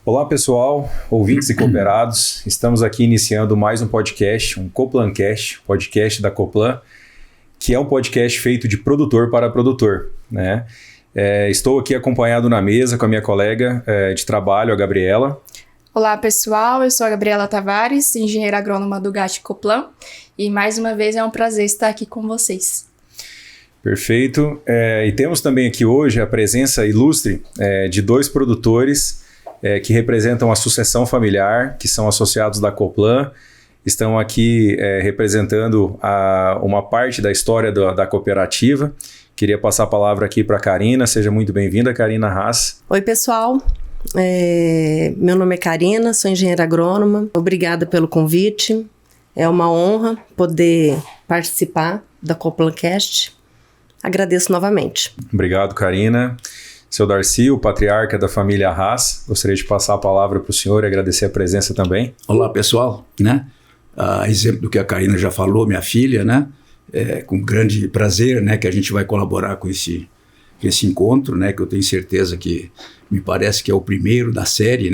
Olá pessoal, ouvintes e cooperados, estamos aqui iniciando mais um podcast, um Coplancast, podcast da Coplan, que é um podcast feito de produtor para produtor, né? Estou aqui acompanhado na mesa com a minha colega de trabalho, a Gabriela. Olá pessoal, eu sou a Gabriela Tavares, engenheira agrônoma do GAT Coplan, e mais uma vez é um prazer estar aqui com vocês. Perfeito, e temos também aqui hoje a presença ilustre de dois produtores que representam a sucessão familiar, que são associados da Coplan, estão aqui representando uma parte da história da cooperativa. Queria passar a palavra aqui para a Karina, seja muito bem-vinda, Karina Haas. Oi pessoal, meu nome é Karina, sou engenheira agrônoma, obrigada pelo convite, é uma honra poder participar da Coplancast, agradeço novamente. Obrigado, Karina. Seu Darcy, o patriarca da família Haas, gostaria de passar a palavra para o senhor e agradecer a presença também. Olá pessoal, exemplo do que a Karina já falou, minha filha, com grande prazer, que a gente vai colaborar com esse encontro, que eu tenho certeza que me parece que é o primeiro da série,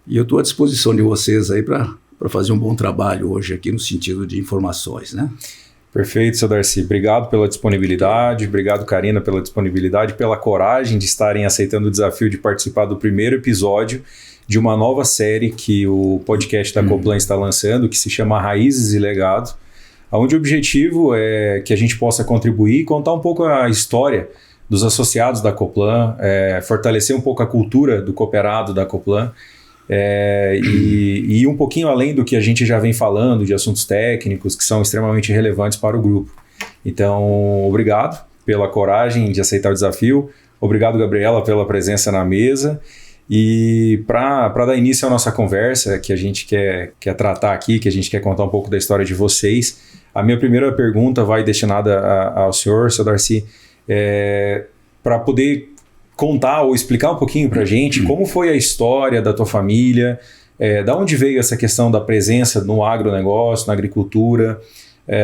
e eu estou à disposição de vocês aí para fazer um bom trabalho hoje aqui no sentido de informações, Perfeito, seu Darcy. Obrigado pela disponibilidade, obrigado, Karina, pela disponibilidade, pela coragem de estarem aceitando o desafio de participar do primeiro episódio de uma nova série que o podcast da Coplan está lançando, que se chama Raízes e Legado, onde o objetivo é que a gente possa contribuir e contar um pouco a história dos associados da Coplan, fortalecer um pouco a cultura do cooperado da Coplan, e ir um pouquinho além do que a gente já vem falando de assuntos técnicos que são extremamente relevantes para o grupo. Então, obrigado pela coragem de aceitar o desafio, obrigado, Gabriela, pela presença na mesa, e para dar início à nossa conversa, que a gente quer tratar aqui, que a gente quer contar um pouco da história de vocês, a minha primeira pergunta vai destinada ao senhor, seu Darcy, para poder contar ou explicar um pouquinho para a gente como foi a história da tua família, da onde veio essa questão da presença no agronegócio, na agricultura,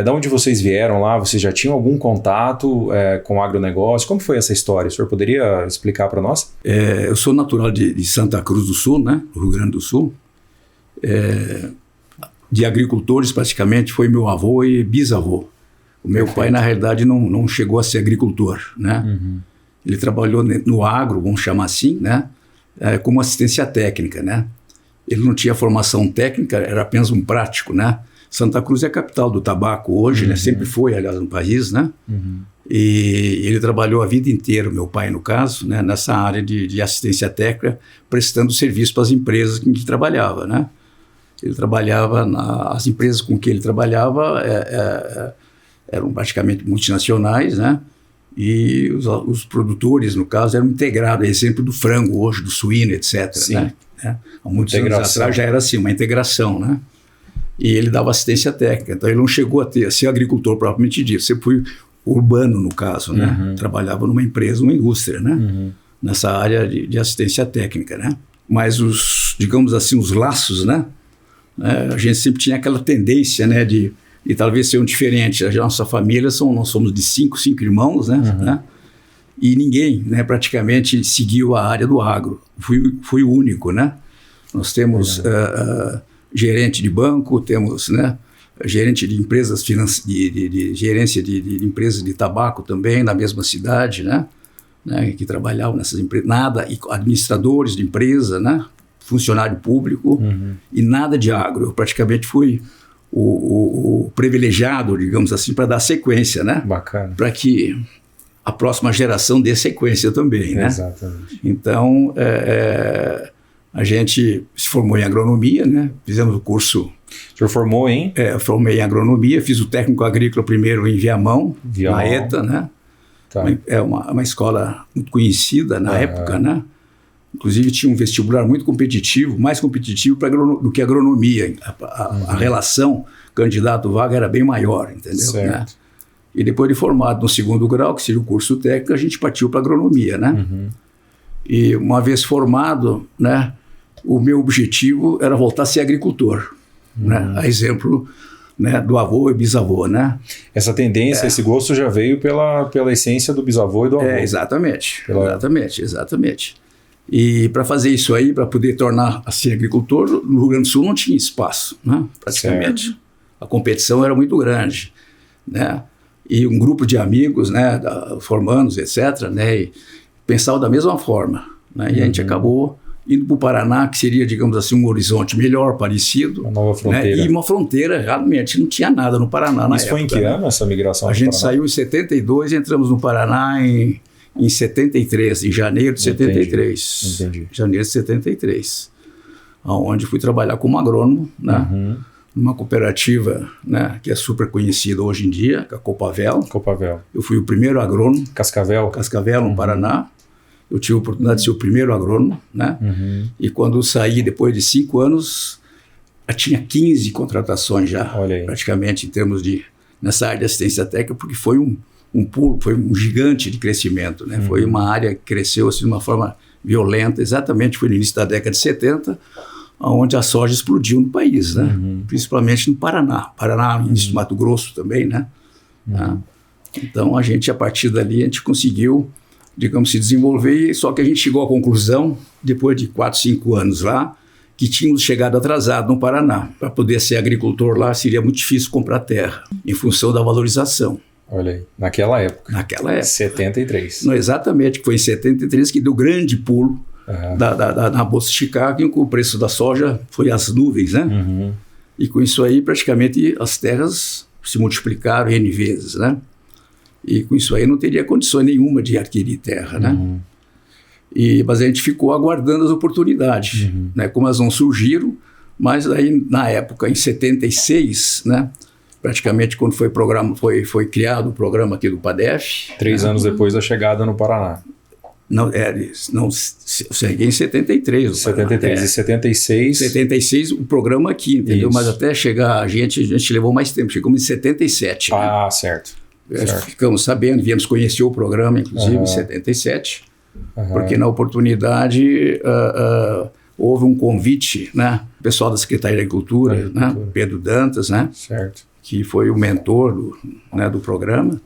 da onde vocês vieram lá, vocês já tinham algum contato com o agronegócio, como foi essa história? O senhor poderia explicar para nós? Eu sou natural de Santa Cruz do Sul, no Rio Grande do Sul, de agricultores praticamente foi meu avô e bisavô. O meu pai, na realidade, não chegou a ser agricultor, Uhum. Ele trabalhou no agro, vamos chamar assim, como assistência técnica, Ele não tinha formação técnica, era apenas um prático, Santa Cruz é a capital do tabaco hoje, Uhum. Sempre foi, aliás, no país, Uhum. E ele trabalhou a vida inteira, meu pai no caso, nessa área de assistência técnica, prestando serviço para as empresas com que ele trabalhava, Ele trabalhava, as empresas com que ele trabalhava eram praticamente multinacionais, E os produtores, no caso, eram integrados, exemplo do frango hoje, do suíno, etc. Sim. Há muitos anos atrás já era assim, uma integração, E ele dava assistência técnica, então ele não chegou a ser agricultor propriamente dito, sempre foi urbano no caso, Uhum. Trabalhava numa empresa, uma indústria, Uhum. Nessa área de assistência técnica, Mas digamos assim, os laços, a gente sempre tinha aquela tendência, de talvez ser um diferente. A nossa família, nós somos de cinco irmãos, Uhum. E ninguém, praticamente seguiu a área do agro. Fui o único, Nós temos gerente de banco, temos, gerente de empresas de gerência de empresas de tabaco também na mesma cidade, que trabalhavam nessas empresas, e administradores de empresa, funcionário público, Uhum. e nada de agro. Eu praticamente fui o privilegiado, digamos assim, para dar sequência, Bacana. Para que a próxima geração dê sequência também, Exatamente. Então, a gente se formou em agronomia, Fizemos o curso... O senhor formou em? Eu formei em agronomia, fiz o técnico agrícola primeiro em Viamão, na ETA, Tá. É uma escola muito conhecida na época, Inclusive tinha um vestibular muito competitivo, mais competitivo do que agronomia. A relação candidato-vaga era bem maior, entendeu? Certo. E depois de formado no segundo grau, que seria o curso técnico, a gente partiu para agronomia, Uhum. E uma vez formado, o meu objetivo era voltar a ser agricultor, A exemplo do avô e bisavô, Essa tendência, esse gosto já veio pela essência do bisavô e do avô. Exatamente. E para fazer isso aí, para poder tornar assim agricultor, no Rio Grande do Sul não tinha espaço, né? Praticamente. Certo. A competição era muito grande, né? E um grupo de amigos, né, formandos, etc., né, e pensavam da mesma forma, né? E a gente acabou indo para o Paraná, que seria, digamos assim, um horizonte melhor, parecido. Uma nova fronteira. Né? E uma fronteira, realmente, não tinha nada no Paraná na época. Isso foi em que ano, essa migração? A gente saiu em 72 e entramos no Paraná em 73, em janeiro de 73. Entendi. Janeiro de 73. Onde fui trabalhar como agrônomo, né? Numa cooperativa, né, que é super conhecida hoje em dia, que é a Copavel. Copavel. Eu fui o primeiro agrônomo. Cascavel, no Paraná. Eu tive a oportunidade de ser o primeiro agrônomo, né? E quando eu saí, depois de 5 anos, já tinha 15 contratações já, praticamente, em termos de, nessa área de assistência técnica, porque foi um pulo, foi um gigante de crescimento, né? Foi uma área que cresceu assim, de uma forma violenta, exatamente, foi no início da década de 70, onde a soja explodiu no país, né? Principalmente no Paraná, início do Mato Grosso também, né? Então, a gente, a partir dali, a gente conseguiu, digamos, se desenvolver, só que a gente chegou à conclusão, depois de 4, 5 anos lá, que tínhamos chegado atrasado no Paraná. Para poder ser agricultor lá, seria muito difícil comprar terra, em função da valorização. Olha aí, naquela época. 73. Não, exatamente, que foi em 73 que deu grande pulo na Bolsa de Chicago, em que o preço da soja foi às nuvens, né? E com isso aí, praticamente, as terras se multiplicaram N vezes, né? E com isso aí não teria condições nenhuma de adquirir terra, né? Mas a gente ficou aguardando as oportunidades, né? Como elas não surgiram, mas aí na época, em 76, né? Praticamente quando foi criado o programa aqui do PADEF. 3 anos depois da chegada no Paraná. Não, eu cheguei em 73. 73 e 76. 76 o programa aqui, entendeu? Isso. Mas até chegar a gente levou mais tempo, chegamos em 77. Ah, né? Certo. Ficamos sabendo, viemos conhecer o programa, inclusive, em 77, porque na oportunidade houve um convite, né? O pessoal da Secretaria de Agricultura, né? Pedro Dantas, né? Certo. Que foi o mentor do programa.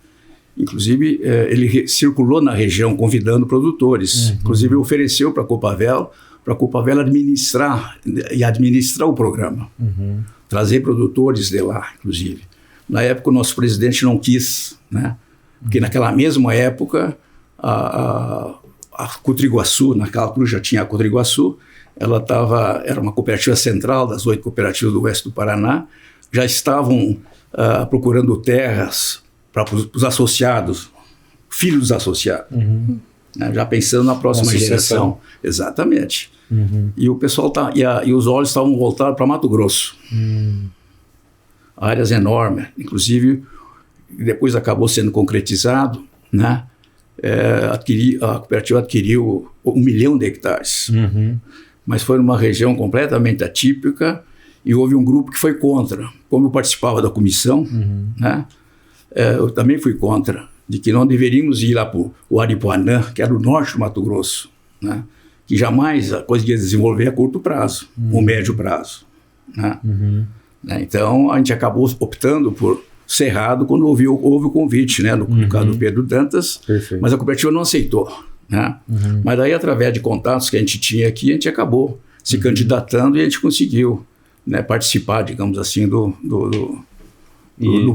Inclusive, ele circulou na região convidando produtores. Inclusive, ofereceu para a Copavel administrar o programa. Trazer produtores de lá, inclusive. Na época, o nosso presidente não quis, né? Porque naquela mesma época, a Cotriguaçu, naquela altura já tinha a Cotriguaçu, era uma cooperativa central das 8 cooperativas do oeste do Paraná, já estavam procurando terras para os associados, filhos dos associados, né? Já pensando na próxima geração. Exatamente. E o pessoal e os olhos estavam voltados para Mato Grosso. Áreas enormes, inclusive depois acabou sendo concretizado, né? A cooperativa adquiriu 1 milhão de hectares, mas foi numa região completamente atípica e houve um grupo que foi contra. Como eu participava da comissão, né? Eu também fui contra, de que não deveríamos ir lá para o Aripuanã, que era o norte do Mato Grosso, né? Que jamais a coisa ia desenvolver a curto prazo, ou médio prazo, né? Então, a gente acabou optando por Cerrado quando houve o convite, né? No caso do Pedro Dantas. Perfeito. Mas a cooperativa não aceitou, né? Mas aí, através de contatos que a gente tinha aqui, a gente acabou se candidatando e a gente conseguiu, né, participar, digamos assim, do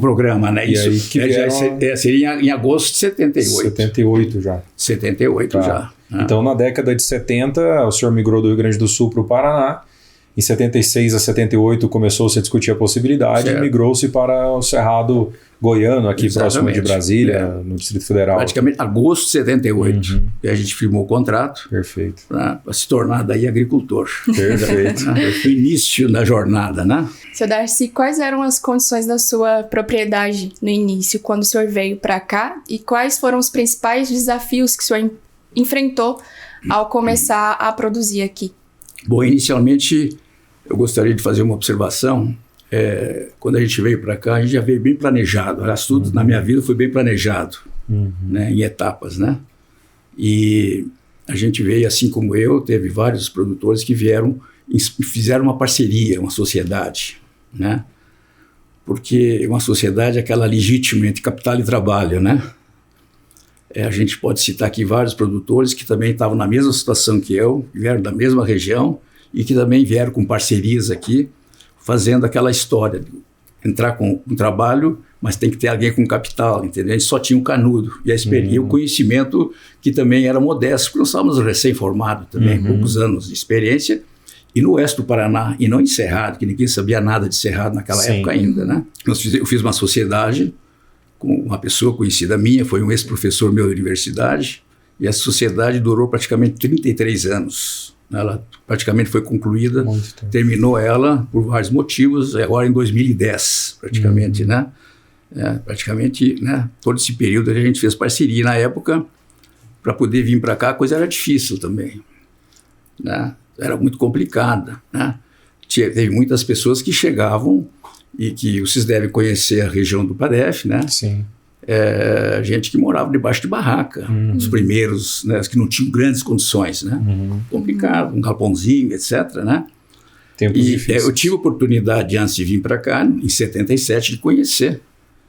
programa, né? Isso aí que seria em agosto de 78. 78 já. 78 já. Então, na década de 70, o senhor migrou do Rio Grande do Sul para o Paraná. Em 76 a 78 começou-se a discutir a possibilidade e migrou-se para o Cerrado Goiano, aqui próximo de Brasília, no Distrito Federal. Praticamente agosto de 78, que a gente firmou o contrato. Perfeito. Para se tornar daí agricultor. Perfeito. O início da jornada, né? Seu Darcy, quais eram as condições da sua propriedade no início, quando o senhor veio para cá? E quais foram os principais desafios que o senhor enfrentou ao começar a produzir aqui? Bom, inicialmente, eu gostaria de fazer uma observação. Quando a gente veio para cá, a gente já veio bem planejado. Aliás, tudo na minha vida foi bem planejado, né, em etapas, né? E a gente veio, assim como eu, teve vários produtores que vieram e fizeram uma parceria, uma sociedade, né? Porque uma sociedade é aquela legítima entre capital e trabalho, né? A gente pode citar aqui vários produtores que também estavam na mesma situação que eu, vieram da mesma região e que também vieram com parcerias aqui, fazendo aquela história de entrar com um trabalho, mas tem que ter alguém com capital, entendeu? A gente só tinha um canudo e o conhecimento que também era modesto, porque nós estávamos recém-formados também, poucos anos de experiência, e no oeste do Paraná, e não em Cerrado, que ninguém sabia nada de Cerrado naquela época ainda, né? Eu fiz uma sociedade com uma pessoa conhecida minha, foi um ex-professor meu da universidade, e essa sociedade durou praticamente 33 anos. Ela praticamente foi concluída, terminou ela por vários motivos, agora em 2010, praticamente, né? Praticamente, né? Todo esse período a gente fez parceria. Na época, para poder vir para cá, a coisa era difícil também, né? Era muito complicada, né? Teve muitas pessoas que chegavam e que vocês devem conhecer a região do Padef, né? Sim. Gente que morava debaixo de barraca, os primeiros, né, que não tinham grandes condições, né? Complicado, um galpãozinho, etc., né? Eu tive a oportunidade, antes de vir para cá, em 77, de conhecer.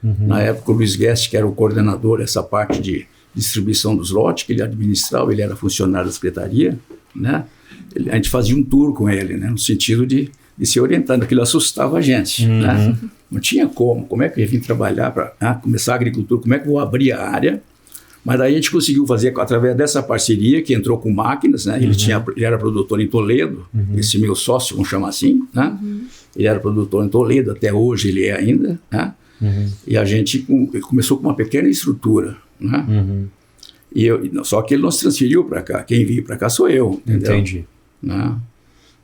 Na época, o Luiz Guest, que era o coordenador dessa parte de distribuição dos lotes, que ele administrava, ele era funcionário da secretaria, né? A gente fazia um tour com ele, né, no sentido de se orientando, aquilo assustava a gente, né? Não tinha como é que eu ia vir trabalhar para começar a agricultura, como é que eu vou abrir a área? Mas daí a gente conseguiu fazer através dessa parceria, que entrou com máquinas, né? Ele era produtor em Toledo, esse meu sócio, vamos chamar assim, né? Ele era produtor em Toledo, até hoje ele é ainda, né? E a gente começou com uma pequena estrutura, né? Só que ele não se transferiu para cá, quem veio para cá sou eu, entendeu? Entendi. Né?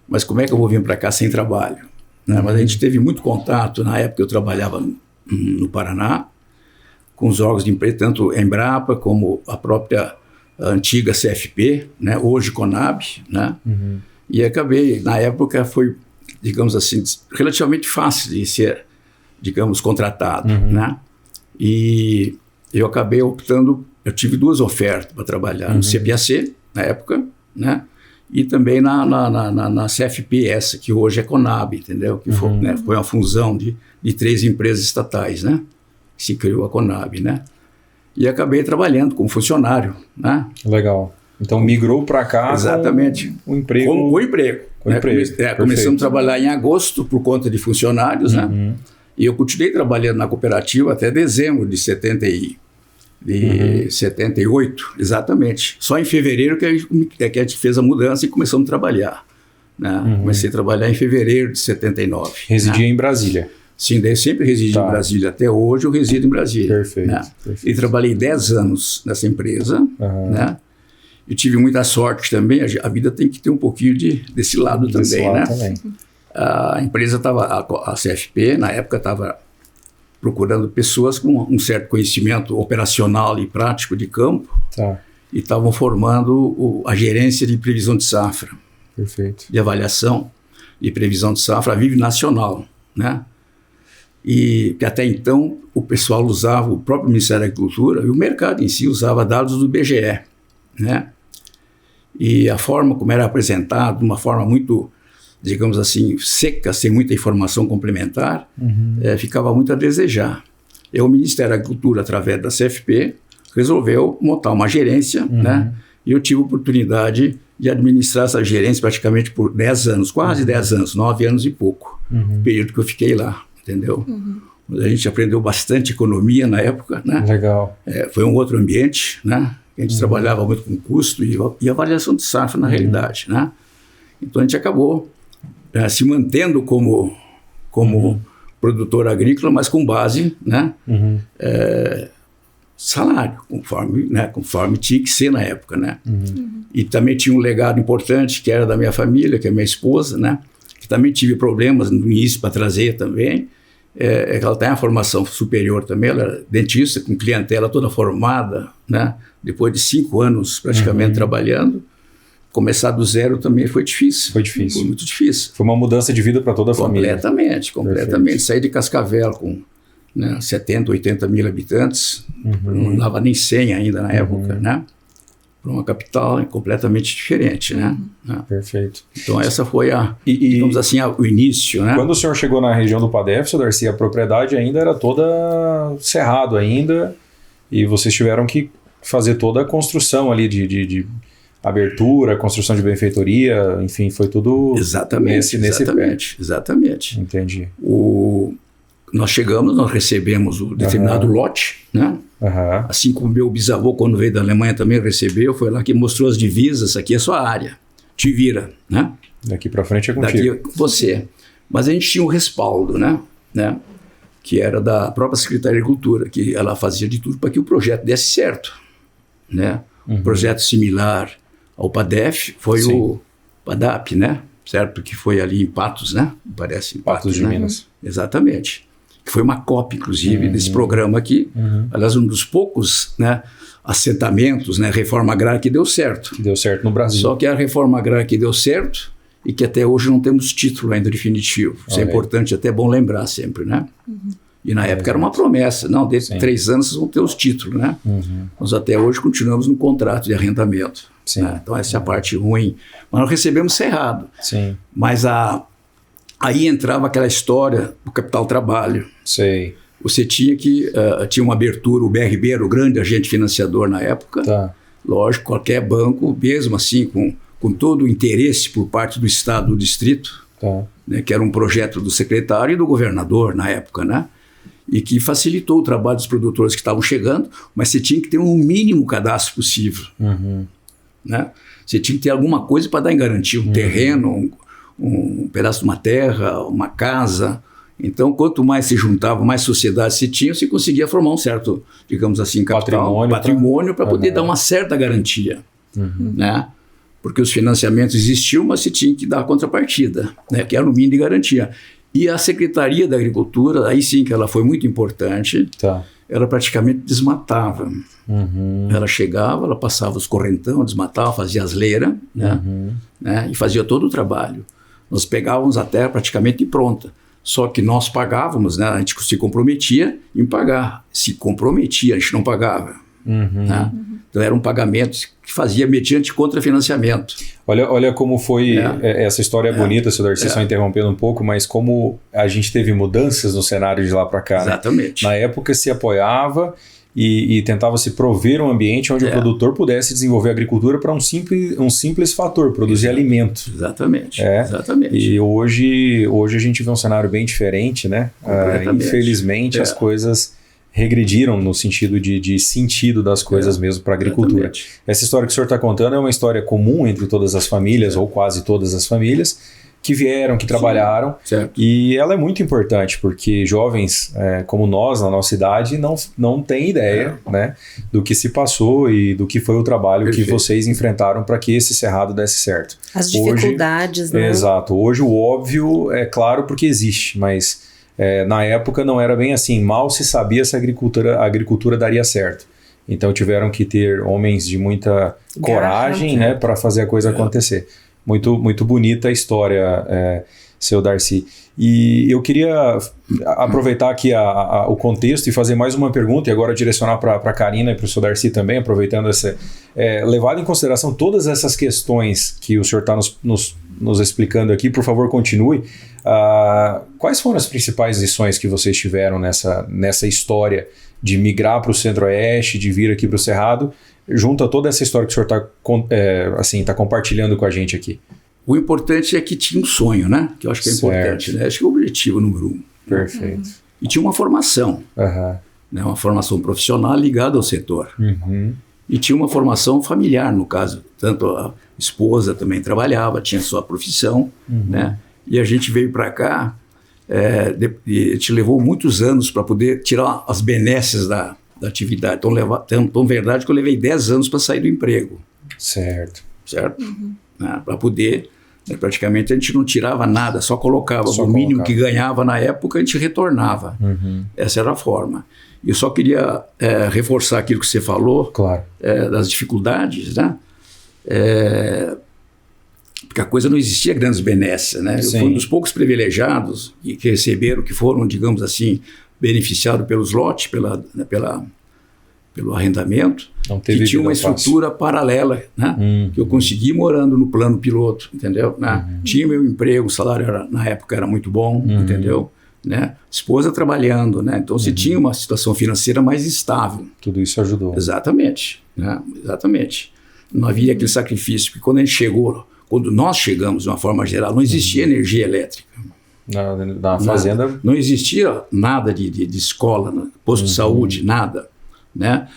Mas como é que eu vou vir para cá sem trabalho? Né? Mas a gente teve muito contato, na época eu trabalhava no Paraná, com os órgãos de empresa, tanto a Embrapa como a própria antiga CFP, né? Hoje Conab, né? E acabei, na época foi, digamos assim, relativamente fácil de ser, digamos, contratado, né? E eu acabei optando, eu tive 2 ofertas para trabalhar no CBAC, na época, né? E também na CFP, essa, que hoje é Conab, entendeu? Que foi, né, foi uma fusão de 3 empresas estatais, né? Que se criou a Conab, né? E acabei trabalhando como funcionário, né? Legal. Então migrou para cá. Exatamente. Com o emprego. Com o emprego. Começamos a trabalhar em agosto por conta de funcionários, né? E eu continuei trabalhando na cooperativa até dezembro de 78, exatamente. Só em fevereiro que a gente fez a mudança e começamos a trabalhar, né? Comecei a trabalhar em fevereiro de 79. Residia né? em Brasília. Sim, daí sempre residi em Brasília. Até hoje eu resido em Brasília. Perfeito. Né? Perfeito. E trabalhei 10 anos nessa empresa, né? E tive muita sorte também. A vida tem que ter um pouquinho desse lado também, né? A empresa estava, a CFP, na época, estava procurando pessoas com um certo conhecimento operacional e prático de campo, e estavam formando a gerência de previsão de safra, de avaliação e previsão de safra a nível nacional, né? E que até então o pessoal usava, o próprio Ministério da Agricultura e o mercado em si usava dados do IBGE, né? E a forma como era apresentado, de uma forma muito, digamos assim, seca, sem muita informação complementar, ficava muito a desejar. E o Ministério da Agricultura, através da CFP, resolveu montar uma gerência, né? E eu tive a oportunidade de administrar essa gerência praticamente por 10 anos, quase 10 anos, 9 anos e pouco, o período que eu fiquei lá, entendeu? A gente aprendeu bastante economia na época, né? Legal. Foi um outro ambiente, né? A gente trabalhava muito com custo e avaliação de safra na realidade, né? Então a gente acabou se mantendo como produtor agrícola, mas com base, né? Salário, conforme tinha que ser na época, né? E também tinha um legado importante que era da minha família, que é minha esposa, né? Que também tive problemas no início para trazer também. Ela tem a formação superior também, ela era dentista, com clientela toda formada, né? Depois de 5 anos praticamente trabalhando, começar do zero também foi difícil. Foi muito difícil. Foi uma mudança de vida para toda a família. Completamente. Perfeito. Saí de Cascavel com 70, 80 mil habitantes, não dava nem 100 ainda na época, né? Para uma capital completamente diferente, né? Perfeito. Então essa foi digamos assim, o início, né? Quando o senhor chegou na região do Padef, seu Darcy, a propriedade ainda era toda cerrado ainda, e vocês tiveram que fazer toda a construção ali de abertura, construção de benfeitoria, enfim, foi tudo Exatamente. Entendi. Nós recebemos o determinado lote, né? Assim como meu bisavô, quando veio da Alemanha, também recebeu, foi lá que mostrou as divisas, aqui é a sua área, te vira, né? Daqui para frente é contigo. Daqui é você. Mas a gente tinha um respaldo, né? Que era da própria Secretaria de Agricultura, que ela fazia de tudo para que o projeto desse certo, né? Um projeto similar ao PADEF foi o PADAP, né? Certo? Que foi ali em Patos, né? Parece Patos de Minas. Exatamente. Que foi uma cópia, inclusive, desse programa aqui. Aliás, um dos poucos, né, assentamentos, né, reforma agrária que deu certo. Que deu certo no Brasil. Só que a reforma agrária que deu certo e que até hoje não temos título ainda definitivo. Isso é importante, até bom lembrar sempre, né? E na época era uma promessa. Não, dentro de 3 anos vocês vão ter os títulos, né? Nós até hoje continuamos no contrato de arrendamento. Né? Então essa é a parte ruim. Mas nós recebemos cerrado. Mas aí entrava aquela história do capital trabalho. Você tinha tinha uma abertura, o BRB era o grande agente financiador na época. Lógico, qualquer banco, mesmo assim, com todo o interesse por parte do Estado, do Distrito, né, que era um projeto do secretário e do governador na época, né? E que facilitou o trabalho dos produtores que estavam chegando, mas você tinha que ter um mínimo cadastro possível. Né? Você tinha que ter alguma coisa para dar em garantia, um terreno, um pedaço de uma terra, uma casa. Então, quanto mais se juntava, mais sociedade se tinha, você conseguia formar um certo, digamos assim, capital, patrimônio para poder dar uma certa garantia. Né? Porque os financiamentos existiam, mas você tinha que dar a contrapartida, né? Que era o mínimo de garantia. E a Secretaria da Agricultura, aí sim que ela foi muito importante, ela praticamente desmatava. Ela chegava, ela passava os correntão, desmatava, fazia as leiras, né? E fazia todo o trabalho. Nós pegávamos a terra praticamente pronta. Só que nós pagávamos, né? A gente se comprometia em pagar. Se comprometia, a gente não pagava. Né? Então era um pagamento que fazia mediante contrafinanciamento. Olha como foi, essa história é bonita, seu Darcy, só interrompendo um pouco, mas como a gente teve mudanças no cenário de lá para cá. Exatamente. Né? Na época se apoiava e tentava se prover um ambiente onde o produtor pudesse desenvolver a agricultura para um simples fator, produzir alimento. Exatamente. E hoje a gente vê um cenário bem diferente, né? Infelizmente as coisas regrediram no sentido de sentido das coisas mesmo para a agricultura. Essa história que o senhor está contando é uma história comum entre todas as famílias, ou quase todas as famílias, que vieram, que trabalharam, e ela é muito importante, porque jovens como nós, na nossa idade, não têm ideia né, do que se passou e do que foi o trabalho que vocês enfrentaram para que esse cerrado desse certo. As dificuldades, né? Exato. Hoje o óbvio é claro porque existe, mas na época não era bem assim, mal se sabia se a agricultura daria certo. Então tiveram que ter homens de muita coragem né, para fazer a coisa acontecer. Muito, muito bonita a história, seu Darcy. E eu queria aproveitar aqui o contexto e fazer mais uma pergunta, e agora direcionar para a Karina e para o seu Darcy também, aproveitando essa... levado em consideração todas essas questões que o senhor está nos explicando aqui, por favor, continue. Quais foram as principais lições que vocês tiveram nessa história de migrar para o Centro-Oeste, de vir aqui para o Cerrado, junto a toda essa história que o senhor tá compartilhando com a gente aqui? O importante é que tinha um sonho, né? Que eu acho que é importante, né? Acho que é o objetivo número 1. Perfeito. E tinha uma formação, né? Uma formação profissional ligada ao setor. E tinha uma formação familiar, no caso. Tanto a esposa também trabalhava, tinha sua profissão, né? E a gente veio para cá, e te levou muitos anos para poder tirar as benesses da atividade. Então, verdade que eu levei 10 anos para sair do emprego. Certo. Para poder, praticamente a gente não tirava nada, só colocava. O mínimo que ganhava na época, a gente retornava. Essa era a forma. E eu só queria reforçar aquilo que você falou, das dificuldades, né? Porque a coisa não existia grandes benesses, né? Eu fui um dos poucos privilegiados que receberam, que foram, digamos assim, beneficiados pelos lotes, pelo arrendamento, que tinha uma estrutura paralela, né? Que eu consegui morando no plano piloto, entendeu? Tinha meu emprego, o salário na época era muito bom, entendeu? né? Esposa trabalhando, né? Então, você tinha uma situação financeira mais estável. Tudo isso ajudou. Exatamente, né? Exatamente. Não havia aquele sacrifício, porque quando nós chegamos, de uma forma geral, não existia energia elétrica. Na fazenda... Não existia nada de escola, né? Posto de saúde, nada, né?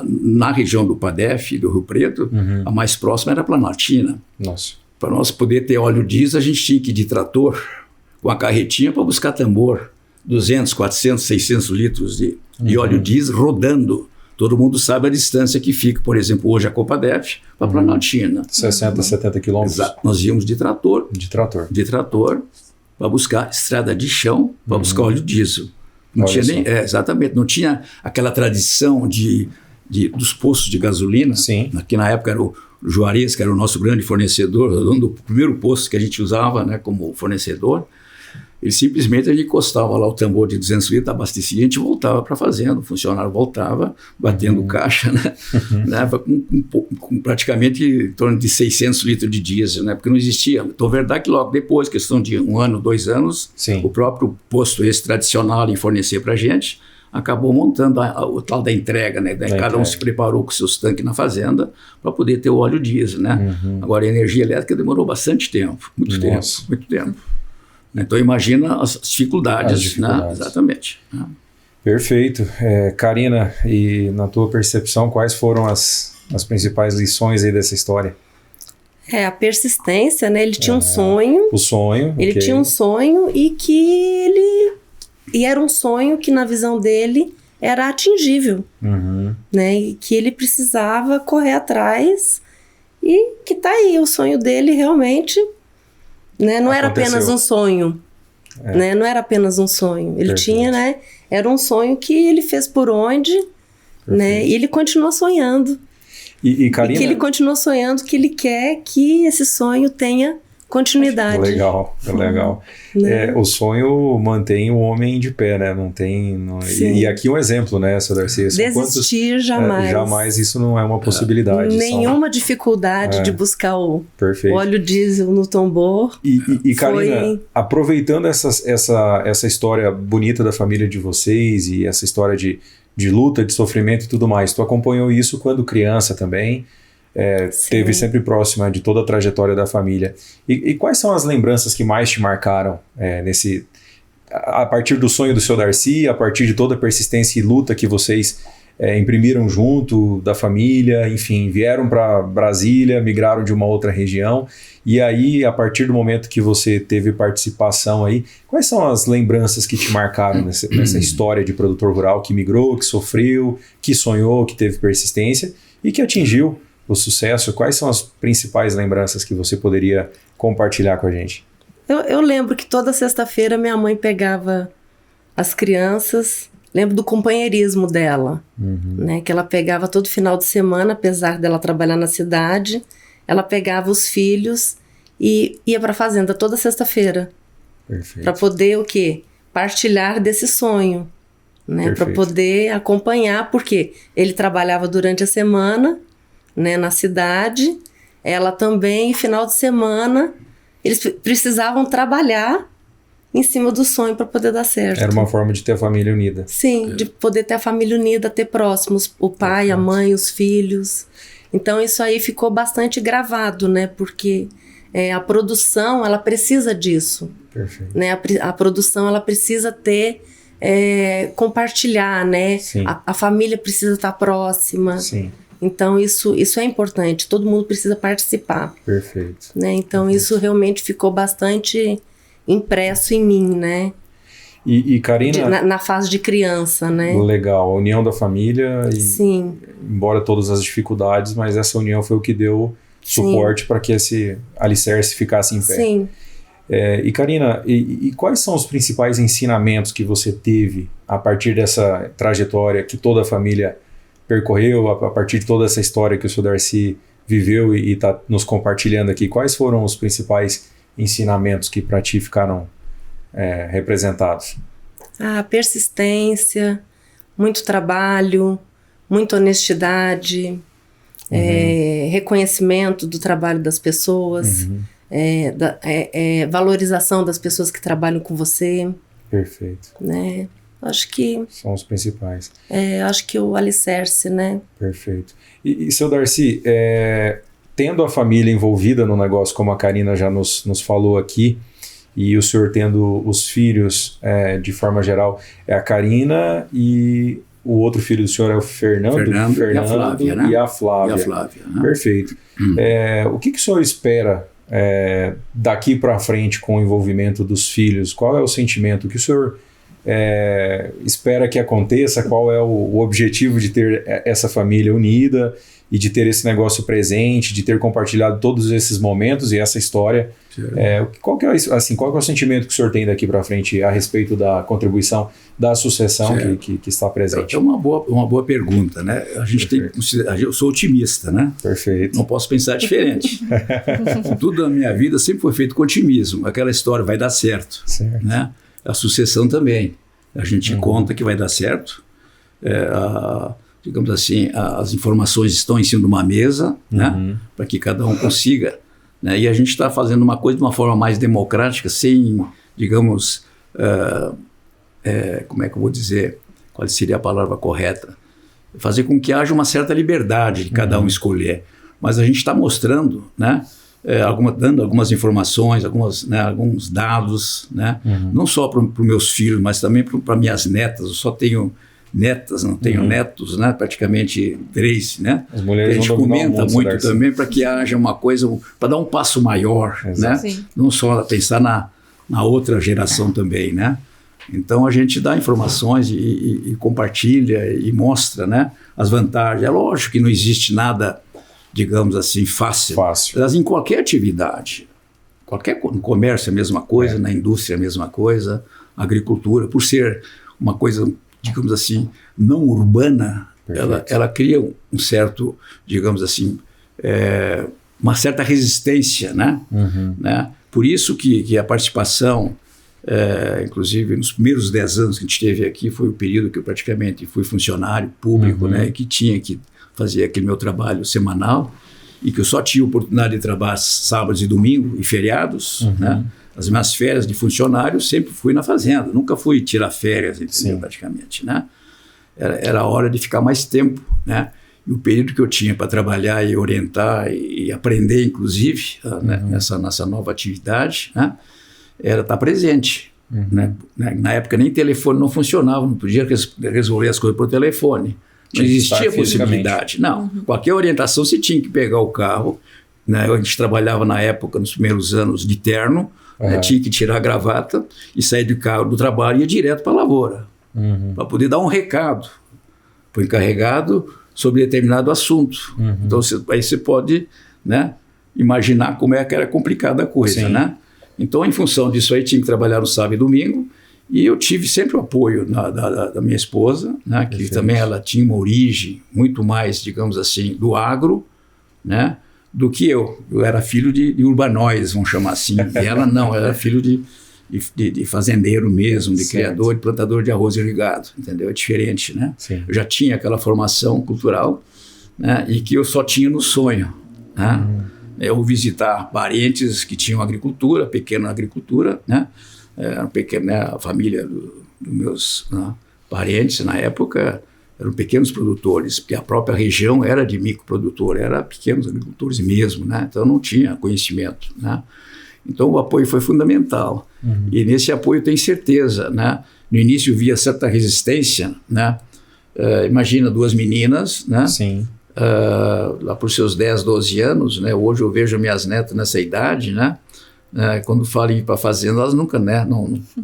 Na região do Padef, do Rio Preto, a mais próxima era a Planaltina. Nossa. Para nós poder ter óleo diesel, a gente tinha que ir de trator com a carretinha para buscar tambor. 200, 400, 600 litros de óleo diesel rodando. Todo mundo sabe a distância que fica, por exemplo, hoje a Copadef para a Planaltina. 60, 70 quilômetros. Exato. Nós íamos de trator. De trator. Para buscar estrada de chão, para buscar óleo diesel. Não tinha nem, exatamente, não tinha aquela tradição dos postos de gasolina. Sim. Que na época era o Juarez, que era o nosso grande fornecedor, o dono do primeiro posto que a gente usava, né, como fornecedor. Ele simplesmente encostava lá o tambor de 200 litros, abastecia e a gente voltava para a fazenda. O funcionário voltava, batendo caixa, né? Né? Com praticamente em torno de 600 litros de diesel, né? Porque não existia. Então, verdade que logo depois, questão de 1 ano, 2 anos, o próprio posto esse tradicional em fornecer para a gente, acabou montando o tal da entrega, né? Cada um se preparou com seus tanques na fazenda para poder ter o óleo diesel, né? Agora, a energia elétrica demorou bastante tempo, muito tempo. Então, imagina as dificuldades. Né? Exatamente. Perfeito. Karina, e na tua percepção, quais foram as principais lições aí dessa história? A persistência, né? Ele tinha um sonho. O sonho. Ele tinha um sonho e era um sonho que, na visão dele, era atingível. Né? E que ele precisava correr atrás e que tá aí, o sonho dele realmente... Né? Não era apenas um sonho, né? Não era apenas um sonho. Ele tinha, né? Era um sonho que ele fez por onde, né? E ele continua sonhando. E Karina... que ele continua sonhando, que ele quer que esse sonho tenha continuidade. Legal. Né? O sonho mantém o homem de pé, né? Não tem... E aqui um exemplo, né, Sr. Darcy? Desistir jamais. Jamais, isso não é uma possibilidade. Nenhuma dificuldade de buscar o óleo diesel no tambor. E Karina, aproveitando essa história bonita da família de vocês e essa história de luta, de sofrimento e tudo mais, tu acompanhou isso quando criança também? Esteve sempre próxima de toda a trajetória da família. E quais são as lembranças que mais te marcaram a partir do sonho do Sr. Darcy, a partir de toda a persistência e luta que vocês imprimiram junto da família, enfim, vieram para Brasília, migraram de uma outra região, e aí, a partir do momento que você teve participação aí, quais são as lembranças que te marcaram nessa história de produtor rural que migrou, que sofreu, que sonhou, que teve persistência e que atingiu o sucesso? Quais são as principais lembranças que você poderia compartilhar com a gente? Eu lembro que toda sexta-feira minha mãe pegava as crianças, lembro do companheirismo dela, né? Que ela pegava todo final de semana, apesar dela trabalhar na cidade, ela pegava os filhos e ia para a fazenda toda sexta-feira. Para poder o quê? Partilhar desse sonho, né? Para poder acompanhar, porque ele trabalhava durante a semana, né, na cidade, ela também, final de semana, eles precisavam trabalhar em cima do sonho para poder dar certo. Era uma forma de ter a família unida. Sim, de poder ter a família unida, ter próximos, o pai, a mãe, os filhos. Então isso aí ficou bastante gravado, né, porque a produção, ela precisa disso. Perfeito. Né, a produção, ela precisa ter, compartilhar, né, a família precisa estar próxima. Sim. Então, isso é importante, todo mundo precisa participar. Perfeito. Né? Então, isso realmente ficou bastante impresso em mim, né? E Karina... Na fase de criança, né? Legal, a união da família, Sim. Embora todas as dificuldades, mas essa união foi o que deu suporte para que esse alicerce ficasse em pé. Sim. E Karina, e quais são os principais ensinamentos que você teve a partir dessa trajetória que toda a família percorreu, a partir de toda essa história que o Sr. Darcy viveu e está nos compartilhando aqui? Quais foram os principais ensinamentos que para ti ficaram representados? A persistência, muito trabalho, muita honestidade, reconhecimento do trabalho das pessoas, valorização das pessoas que trabalham com você. Perfeito. né? Acho que São os principais. acho que o alicerce, né? Perfeito. E seu Darcy, tendo a família envolvida no negócio, como a Karina já nos falou aqui, e o senhor tendo os filhos, de forma geral, é a Karina e o outro filho do senhor é o Fernando e a Flávia, né? E a Flávia. Né? Perfeito. O que o senhor espera daqui para frente com o envolvimento dos filhos? Qual é o sentimento? O que o senhor espera que aconteça? Qual é o objetivo de ter essa família unida e de ter esse negócio presente, de ter compartilhado todos esses momentos e essa história? Qual que é o sentimento que o senhor tem daqui para frente a respeito da contribuição da sucessão que está presente? É uma boa pergunta, né? A gente tem que considerar, eu sou otimista, né? Perfeito. Não posso pensar diferente. Tudo na minha vida sempre foi feito com otimismo. Aquela história vai dar certo, né? A sucessão também. A gente conta que vai dar certo. Digamos assim, as informações estão em cima de uma mesa, né? Para que cada um consiga. Né? E a gente está fazendo uma coisa de uma forma mais democrática, sem, digamos, como é que eu vou dizer? Qual seria a palavra correta? Fazer com que haja uma certa liberdade de cada um escolher. Mas a gente está mostrando, né? Dando algumas informações, alguns dados, né? Não só para os meus filhos, mas também para minhas netas. Eu só tenho netas, não tenho netos, né? Praticamente 3, né? As mulheres a gente comenta muito também para que haja uma coisa, para dar um passo maior, né? Sim. Não só pensar na outra geração também, né? Então a gente dá informações e compartilha e mostra, né? As vantagens. É lógico que não existe nada, digamos assim, fácil. Mas em qualquer atividade, no comércio é a mesma coisa, na indústria é a mesma coisa, agricultura, por ser uma coisa, digamos assim, não urbana, ela cria um certo, digamos assim, uma certa resistência, né? Né? Por isso que a participação, inclusive nos primeiros 10 anos que a gente teve aqui, foi o período que eu praticamente fui funcionário público, né? Que tinha que fazer aquele meu trabalho semanal e que eu só tinha oportunidade de trabalhar sábados e domingos e feriados, né? As minhas férias de funcionário sempre fui na fazenda, nunca fui tirar férias, entendeu? Praticamente, né? Era hora de ficar mais tempo, né? E o período que eu tinha para trabalhar e orientar e aprender, inclusive, nessa nova atividade, né? Era estar presente. Né? Na época nem telefone não funcionava, não podia resolver as coisas por telefone. Não existia possibilidade. Não, qualquer orientação você tinha que pegar o carro, né? A gente trabalhava na época, nos primeiros anos, de terno, né? Tinha que tirar a gravata e sair do carro do trabalho e ia direto para a lavoura, para poder dar um recado para o encarregado sobre determinado assunto. Então aí você pode, né, imaginar como é que era complicada a coisa, né? Então, em função disso aí, tinha que trabalhar no sábado e domingo, e eu tive sempre o apoio da minha esposa, né, que também ela tinha uma origem muito mais, digamos assim, do agro, né, do que eu. Eu era filho de urbanoides, vamos chamar assim, e ela não, ela era filho de fazendeiro mesmo, de criador, de plantador de arroz irrigado, entendeu? É diferente, né? Eu já tinha aquela formação cultural, né, e que eu só tinha no sonho, né? Eu visitar parentes que tinham agricultura, pequena agricultura, né? A família dos meus parentes na época eram pequenos produtores, porque a própria região era de microprodutor, era pequenos agricultores mesmo, né? Então não tinha conhecimento, né? Então o apoio foi fundamental. E nesse apoio eu tenho certeza, né? No início via certa resistência, né? Imagina 2 meninas, né? Lá por seus 10, 12 anos, né? Hoje eu vejo minhas netas nessa idade, né? Quando falam ir para a fazenda, elas nunca, né?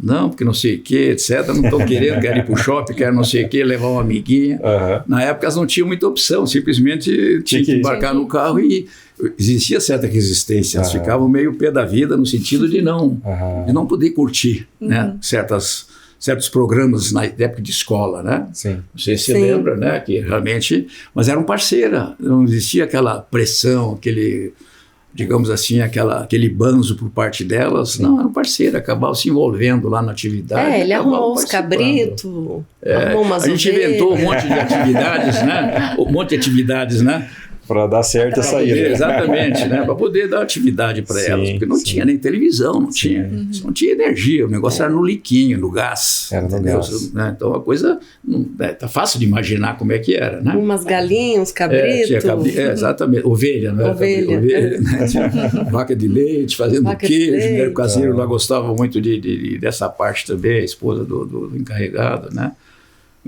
Não, porque não sei o que, etc. Não estão querendo, querem ir para o shopping, querem não sei o que, levar uma amiguinha. Na época elas não tinham muita opção, simplesmente tinham que embarcar no carro e existia certa resistência. Elas ficavam meio pé da vida no sentido de não poder curtir, né? Certos programas na época de escola, né? Não sei se você lembra, né? Que realmente, mas eram parceiras, não existia aquela pressão, digamos assim, aquele banzo por parte delas. Não, eram parceiras, acabavam se envolvendo lá na atividade. Ele arrumou os cabritos, arrumou umas a gente inventou um monte de atividades, né? Um monte de atividades, né? Para dar certo essa aí. Exatamente, né? Para poder dar atividade para elas, porque não tinha nem televisão, não tinha energia, o negócio era no liquinho, no gás. Era no gás. Né? Então a coisa tá fácil de imaginar como é que era, né? Umas galinhas, uns cabritos. Exatamente, ovelha, né? Ovelha, né? Vaca de leite, fazendo queijo, né? O caseiro lá gostava muito dessa parte também, a esposa do encarregado, né?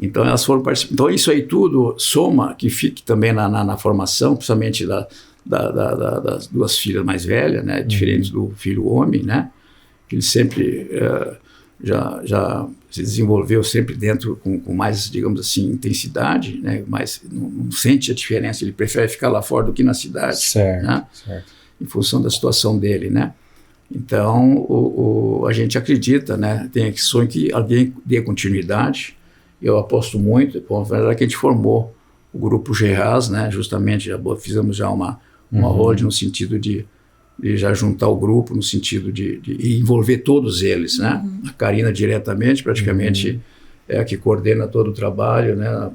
Então elas foram participando. Então isso aí tudo soma que fique também na formação, principalmente das duas filhas mais velhas, né? Diferente do filho homem, né? Ele sempre já se desenvolveu sempre dentro com mais, digamos assim, intensidade, né? Mas não sente a diferença. Ele prefere ficar lá fora do que na cidade, certo, né? Certo. Em função da situação dele, né? Então a gente acredita, né? Tem aquele sonho que alguém dê continuidade. Eu aposto muito, na verdade, que a gente formou o grupo Gerras, né? Justamente fizemos já uma holding no sentido de já juntar o grupo, no sentido de envolver todos eles, né? A Karina diretamente, praticamente, é a que coordena todo o trabalho, né?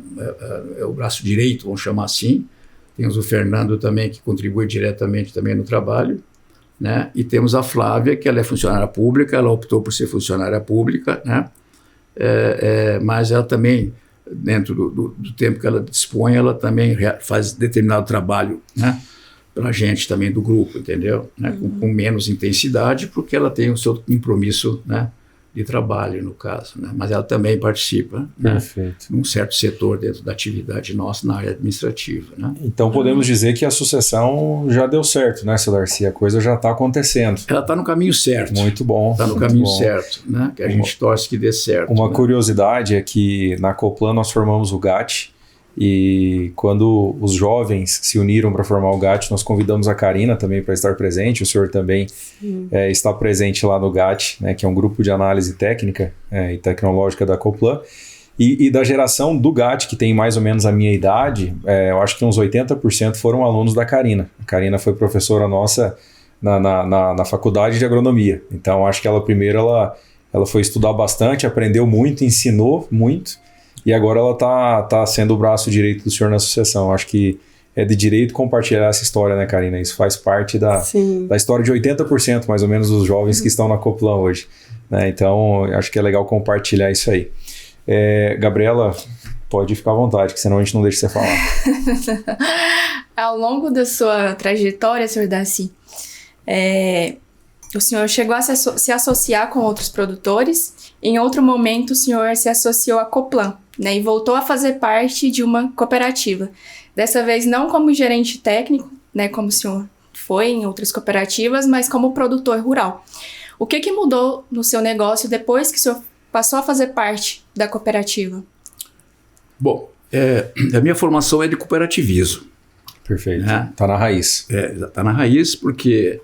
É o braço direito, vamos chamar assim. Temos o Fernando também, que contribui diretamente também no trabalho, né? E temos a Flávia, que ela é funcionária pública, ela optou por ser funcionária pública, né? Mas ela também, dentro do tempo que ela dispõe, ela também faz determinado trabalho, né, para a gente também do grupo, entendeu? Né, com menos intensidade, porque ela tem o seu compromisso, né, de trabalho, no caso, né, mas ela também participa, né, num certo setor dentro da atividade nossa na área administrativa, né. Então podemos dizer que a sucessão já deu certo, né, seu Darcy? A coisa já está acontecendo. Ela está no caminho certo. Muito bom. Está no caminho certo, né, que a gente torce que dê certo. Uma né? curiosidade é que na Coplan nós formamos o GAT, e quando os jovens se uniram para formar o GAT, nós convidamos a Karina também para estar presente, o senhor também está presente lá no GAT, né, que é um grupo de análise técnica e tecnológica da Coplan, e da geração do GAT, que tem mais ou menos a minha idade, eu acho que uns 80% foram alunos da Karina. A Karina foi professora nossa na faculdade de agronomia, então acho que ela primeiro ela foi estudar bastante, aprendeu muito, ensinou muito, e agora ela tá sendo o braço direito do senhor na sucessão. Acho que é de direito compartilhar essa história, né, Karina? Isso faz parte da história de 80%, mais ou menos, dos jovens que estão na Coplan hoje, né? Então, acho que é legal compartilhar isso aí. Gabriela, pode ficar à vontade, que senão a gente não deixa você falar. Ao longo da sua trajetória, senhor Darcy, o senhor chegou a se associar com outros produtores. Em outro momento, o senhor se associou à Coplan, né, e voltou a fazer parte de uma cooperativa. Dessa vez não como gerente técnico, né, como o senhor foi em outras cooperativas, mas como produtor rural. O que mudou no seu negócio depois que o senhor passou a fazer parte da cooperativa? Bom, a minha formação é de cooperativismo. Perfeito. Né? Tá na raiz. Tá na raiz porque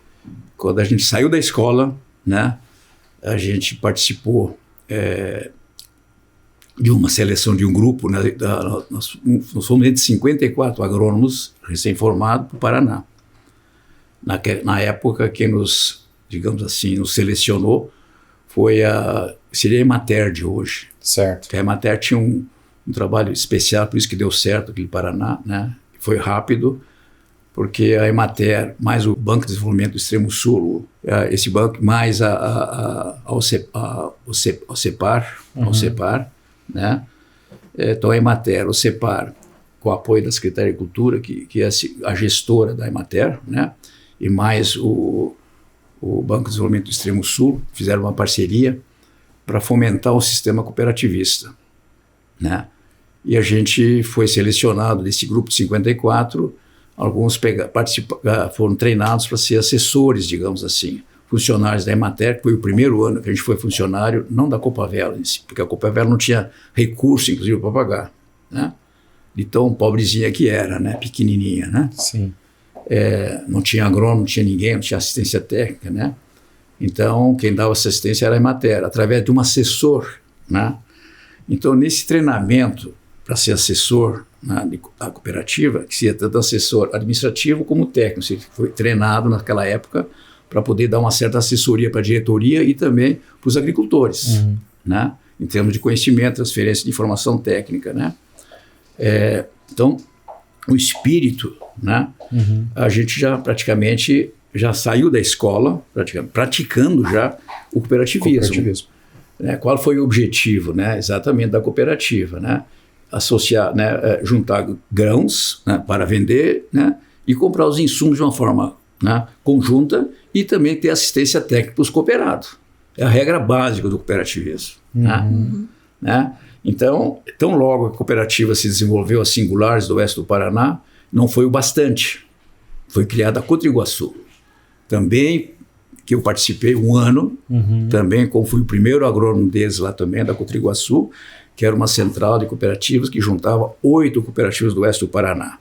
quando a gente saiu da escola, né, a gente participou de uma seleção de um grupo, né, nós fomos entre 54 agrônomos recém-formados para o Paraná. Na época, quem nos, digamos assim, nos selecionou seria a Emater de hoje. Certo. A Emater tinha um trabalho especial, por isso que deu certo aqui no Paraná, né? Foi rápido, porque a Emater, mais o Banco de Desenvolvimento do Extremo Sul, esse banco, mais o CEPAR, né? Então a Emater, o CEPAR, com o apoio da Secretaria de Agricultura, que é a gestora da Emater, né? E mais o Banco de Desenvolvimento do Extremo Sul, fizeram uma parceria para fomentar o sistema cooperativista, né? E a gente foi selecionado desse grupo de 54, alguns foram treinados para ser assessores, digamos assim, funcionários da Emater, que foi o primeiro ano que a gente foi funcionário, não da Copavelo em si, porque a Copavelo não tinha recurso, inclusive, para pagar, né? De tão pobrezinha que era, né? Pequenininha, né? Sim. Não tinha agrônomo, não tinha ninguém, não tinha assistência técnica, né? Então, quem dava assistência era a Emater, através de um assessor, né? Então, nesse treinamento para ser assessor da cooperativa, que seria tanto assessor administrativo como técnico, você foi treinado naquela época para poder dar uma certa assessoria para a diretoria e também para os agricultores, né? Em termos de conhecimento, transferência de informação técnica, né? Então, o espírito, né? A gente já praticamente já saiu da escola, praticando já o cooperativismo. Né? Qual foi o objetivo, né? Exatamente da cooperativa, né? Associar, né? Juntar grãos, né? Para vender, né? E comprar os insumos de uma forma, né? Conjunta e também ter assistência técnica para os cooperados. É a regra básica do cooperativismo. Né? Então, tão logo a cooperativa se desenvolveu, as singulares do oeste do Paraná, não foi o bastante. Foi criada a Cotriguaçu. Também, que eu participei um ano, também como fui o primeiro agrônomo deles lá também, da Cotriguaçu, que era uma central de cooperativas que juntava 8 cooperativas do oeste do Paraná.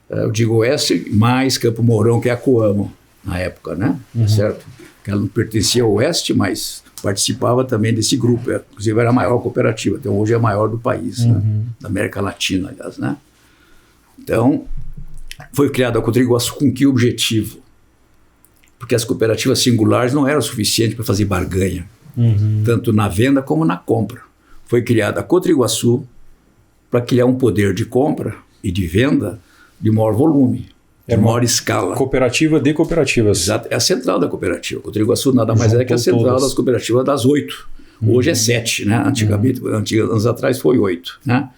Eu digo oeste, mais Campo Mourão, que é a Coamo, na época, né? Certo? Que ela não pertencia ao oeste, mas participava também desse grupo. Inclusive era a maior cooperativa, então hoje é a maior do país, né? Da América Latina, aliás, né? Então, foi criada a Cotriguaçu com que objetivo? Porque as cooperativas singulares não eram suficientes para fazer barganha, tanto na venda como na compra. Foi criada a Cotriguaçu para criar um poder de compra e de venda de maior volume, de maior escala. Cooperativa de cooperativas. Exato, é a central da cooperativa. Cotriguaçu nada mais é que a central das cooperativas das 8. Hoje é 7, né? Antigamente, anos atrás foi 8, né?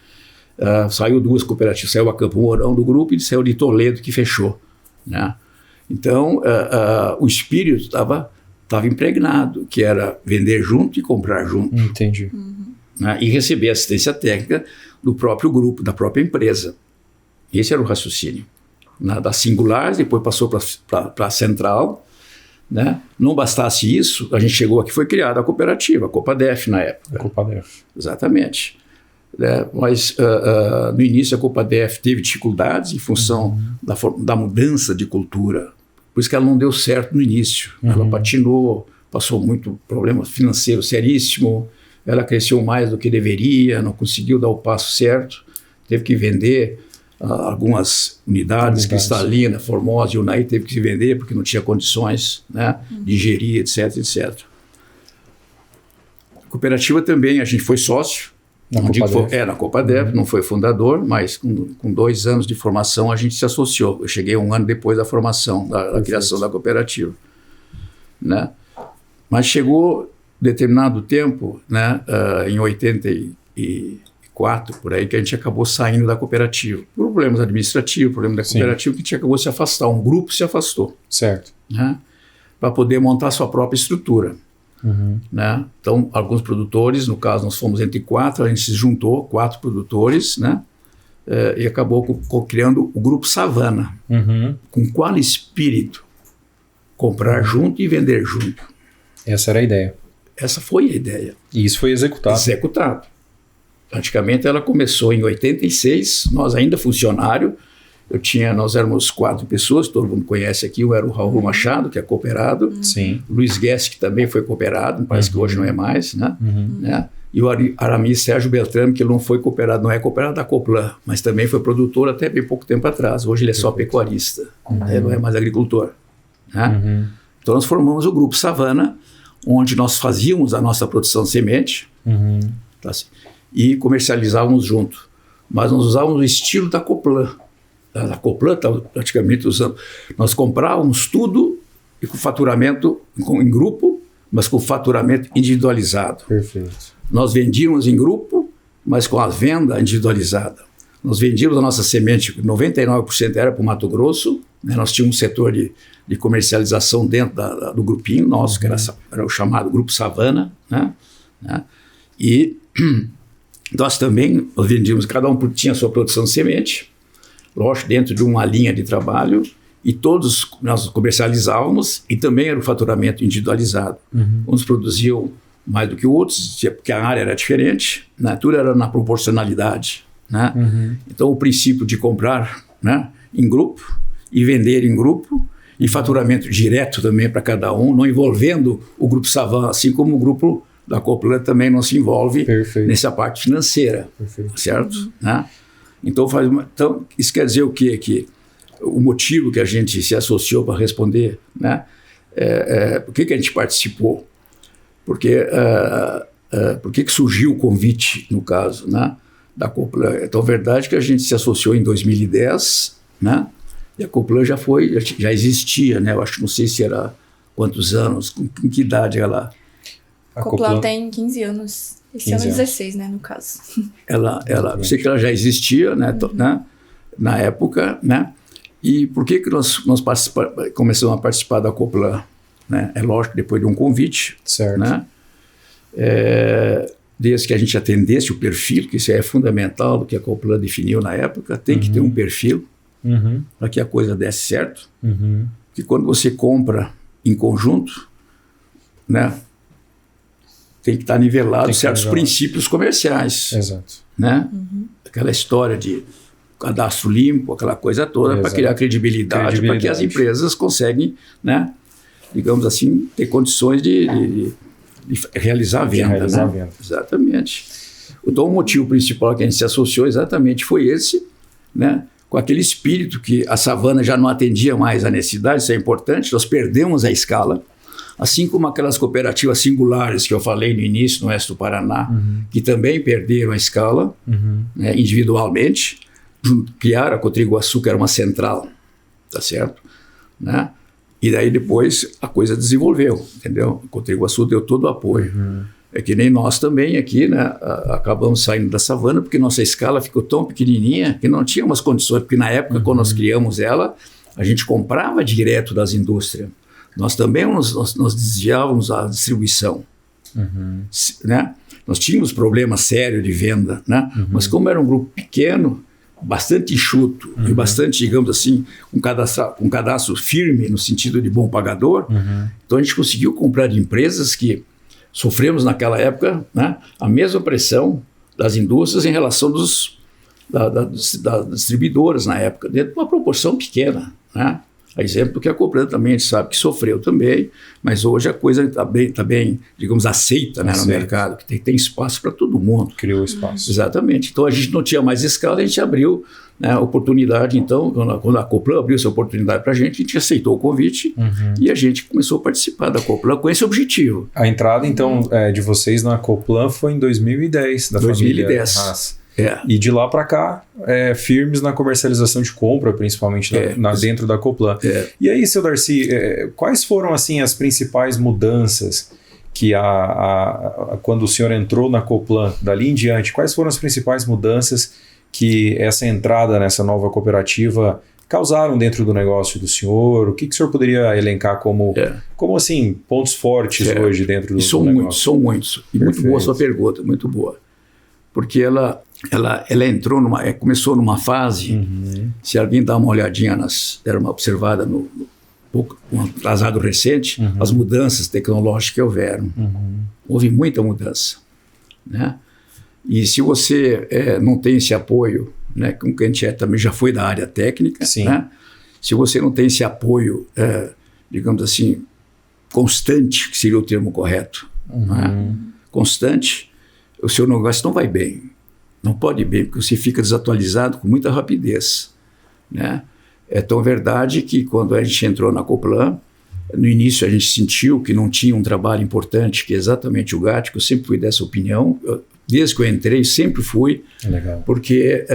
Saiu 2 cooperativas, saiu a Campo Mourão do grupo e saiu de Toledo, que fechou, né? Então, o espírito estava impregnado, que era vender junto e comprar junto. Entendi. Né? E receber assistência técnica do próprio grupo, da própria empresa. Esse era o raciocínio. Das singulares, depois passou para a central, né? Não bastasse isso, a gente chegou aqui, foi criada a cooperativa, a Copadef na época. Copadef. Exatamente. Mas no início a Copadef teve dificuldades em função da mudança de cultura. Por isso que ela não deu certo no início. Ela patinou, passou muito problema financeiro seríssimo, ela cresceu mais do que deveria, não conseguiu dar o passo certo, teve que vender algumas unidades, Cristalina, Formosa e Unai teve que se vender porque não tinha condições, né, de gerir, etc, etc. A cooperativa também, a gente foi sócio, na Copadef, não foi fundador, mas com 2 anos de formação a gente se associou. Eu cheguei 1 ano depois da formação, da criação da cooperativa. Né? Mas chegou determinado tempo, né, em 84, por aí, que a gente acabou saindo da cooperativa. Problemas administrativos, problema da cooperativa, que a gente acabou se afastar. Um grupo se afastou. Certo. Né, para poder montar sua própria estrutura. Né? Então, alguns produtores, no caso nós fomos entre 4, a gente se juntou, 4 produtores, né? E acabou criando o Grupo Savana. Com qual espírito? Comprar junto e vender junto. Essa era a ideia. Essa foi a ideia. E isso foi executado. Executado. Praticamente ela começou em 86, nós ainda funcionário. Nós éramos 4 pessoas, todo mundo conhece aqui, era o Raul Machado, que é cooperado. Sim. Luiz Guess, que também foi cooperado, parece que hoje não é mais, né? Né? E o Aramis Sérgio Beltrame, que ele não foi cooperado, não é cooperado da Coplan, mas também foi produtor até bem pouco tempo atrás. Hoje ele é só pecuarista, ele não é mais agricultor. Né? Então nós formamos o Grupo Savana, onde nós fazíamos a nossa produção de semente, tá, assim, e comercializávamos junto. Mas nós usávamos o estilo da Coplan. A Coplan estava praticamente usando. Nós comprávamos tudo e com faturamento em grupo, mas com faturamento individualizado. Perfeito. Nós vendíamos em grupo, mas com a venda individualizada. Nós vendíamos a nossa semente, 99% era para o Mato Grosso, né? Nós tínhamos um setor de comercialização dentro do grupinho nosso, que era o chamado Grupo Savana, né? E nós também vendíamos, cada um tinha a sua produção de semente, lógico, dentro de uma linha de trabalho, e todos nós comercializávamos, e também era o faturamento individualizado. Uns produziam mais do que outros, porque a área era diferente, né? Tudo era na proporcionalidade. Né? Então, o princípio de comprar, né, em grupo e vender em grupo, e faturamento direto também para cada um, não envolvendo o Grupo Savana, assim como o grupo da Coplan também não se envolve nessa parte financeira. Certo? Né? Então, isso quer dizer o quê? Que o motivo que a gente se associou para responder, né, por que a gente participou? Porque, por que surgiu o convite, no caso? Né? da Coplan. É tão verdade que a gente se associou em 2010, né? E a Coplan já existia, né? Eu acho que não sei se era quantos anos, com que idade ela... A Coplan tem 15 anos. Esse ano 16, né, no caso. Eu sei que ela já existia, né, na época, né? E por que nós começamos a participar da Coplan? Né? É lógico, depois de um convite, certo. Né? Desde que a gente atendesse o perfil, que isso é fundamental do que a Coplan definiu na época, tem que ter um perfil para que a coisa desse certo. Porque quando você compra em conjunto, né, tem que estar nivelado certos princípios comerciais. Exato. Né? Aquela história de cadastro limpo, aquela coisa toda, para criar credibilidade, para que as empresas conseguem, né, digamos assim, ter condições de realizar a venda. Né? Exatamente. Então, o motivo principal que a gente se associou exatamente foi esse, né? Com aquele espírito que a savana já não atendia mais a necessidade, isso é importante, nós perdemos a escala, assim como aquelas cooperativas singulares que eu falei no início, no oeste do Paraná, que também perderam a escala, né, individualmente, criaram a Cotriguaçu, que era uma central, tá certo? Né? E daí depois a coisa desenvolveu, entendeu? A Cotriguaçu deu todo o apoio. É que nem nós também aqui, né? Acabamos saindo da savana porque nossa escala ficou tão pequenininha que não tínhamos condições, porque na época, quando nós criamos ela, a gente comprava direto das indústrias. Nós também nós desviávamos a distribuição, né? Nós tínhamos problemas sérios de venda, né? Mas como era um grupo pequeno, bastante enxuto e bastante, digamos assim, um cadastro firme no sentido de bom pagador, então a gente conseguiu comprar de empresas que sofremos naquela época, né, a mesma pressão das indústrias em relação das distribuidoras na época, dentro de uma proporção pequena, né? A exemplo que a Coplan também a gente sabe que sofreu também, mas hoje a coisa está bem, digamos, aceita, né, no mercado, que tem espaço para todo mundo. Criou espaço. Exatamente. Então a gente não tinha mais escala, a gente abriu, né, oportunidade. Então, quando a Coplan abriu essa oportunidade para a gente aceitou o convite e a gente começou a participar da Coplan com esse objetivo. A entrada, então, de vocês na Coplan foi em 2010, da 2010. Família Haas. E de lá para cá, firmes na comercialização de compra, principalmente dentro da Coplan. E aí, seu Darcy, quais foram assim as principais mudanças que quando o senhor entrou na Coplan, dali em diante, quais foram as principais mudanças que essa entrada nessa nova cooperativa causaram dentro do negócio do senhor? O que o senhor poderia elencar como assim, pontos fortes hoje dentro do negócio? São muitos. E muito boa a sua pergunta, muito boa. Porque ela começou numa fase, se alguém dá uma olhadinha, era uma observada no atrasado recente, as mudanças tecnológicas que houveram. Houve muita mudança, né? E se você não tem esse apoio, né, como que a gente também já foi da área técnica, né? Se você não tem esse apoio, digamos assim, constante, que seria o termo correto, né? Constante, o seu negócio não vai bem. Não pode ir bem, porque você fica desatualizado com muita rapidez, né? É tão verdade que quando a gente entrou na Coplan, no início a gente sentiu que não tinha um trabalho importante, que é exatamente o GAT, que eu sempre fui dessa opinião. Desde que eu entrei, sempre fui. Legal. Porque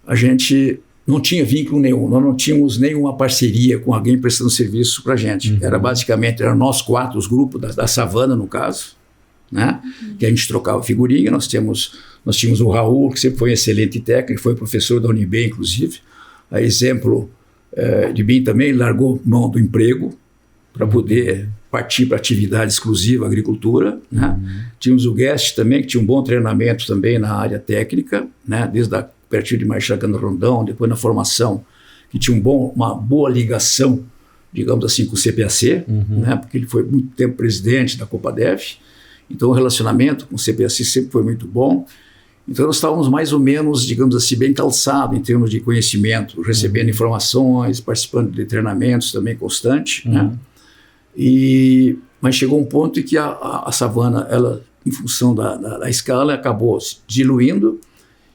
a gente não tinha vínculo nenhum, nós não tínhamos nenhuma parceria com alguém prestando serviço para a gente. Era basicamente, nós quatro, os grupos da savana, no caso, né? Que a gente trocava figurinha. Nós tínhamos o Raul, que sempre foi um excelente técnico, foi professor da Unibem, inclusive. A exemplo de mim também, ele largou mão do emprego para poder partir para atividade exclusiva, agricultura, né? Tínhamos o Guest também, que tinha um bom treinamento também na área técnica, né? Desde a pertinho de Marechal Rondão, depois na formação, que tinha uma boa ligação, digamos assim, com o CPAC, né? Porque ele foi muito tempo presidente da Copadev. Então, o relacionamento com o CPAC sempre foi muito bom. Então, nós estávamos mais ou menos, digamos assim, bem calçados em termos de conhecimento, recebendo informações, participando de treinamentos também constantes, né? Mas chegou um ponto em que a savana, ela, em função da escala, acabou se diluindo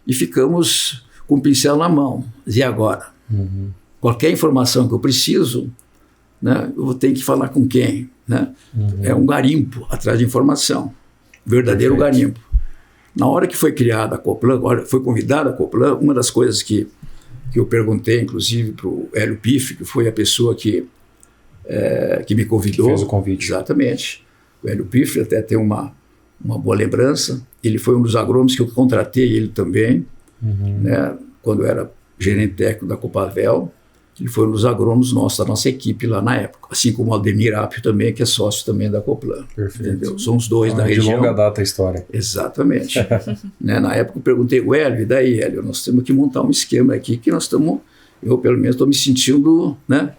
e ficamos com o pincel na mão. E agora? Qualquer informação que eu preciso, né, eu vou ter que falar com quem? Né? É um garimpo atrás de informação, verdadeiro garimpo. Na hora que foi criada a Coplan, foi convidada a Coplan, uma das coisas que eu perguntei, inclusive, para o Hélio Piff, que foi a pessoa que me convidou. Que fez o convite. Exatamente. O Hélio Piff até tem uma boa lembrança. Ele foi um dos agrônomos que eu contratei, ele também, né, quando eu era gerente técnico da Copavel. Ele foi um dos agrônomos da nossa equipe lá na época. Assim como o Aldemir Apio também, que é sócio também da Coplan. Perfeito. Entendeu? São os dois da região. De longa data a história. Exatamente. Né, na época eu perguntei, Hélio, e daí, Hélio? Nós temos que montar um esquema aqui que nós estamos... Eu, pelo menos, estou me sentindo, né,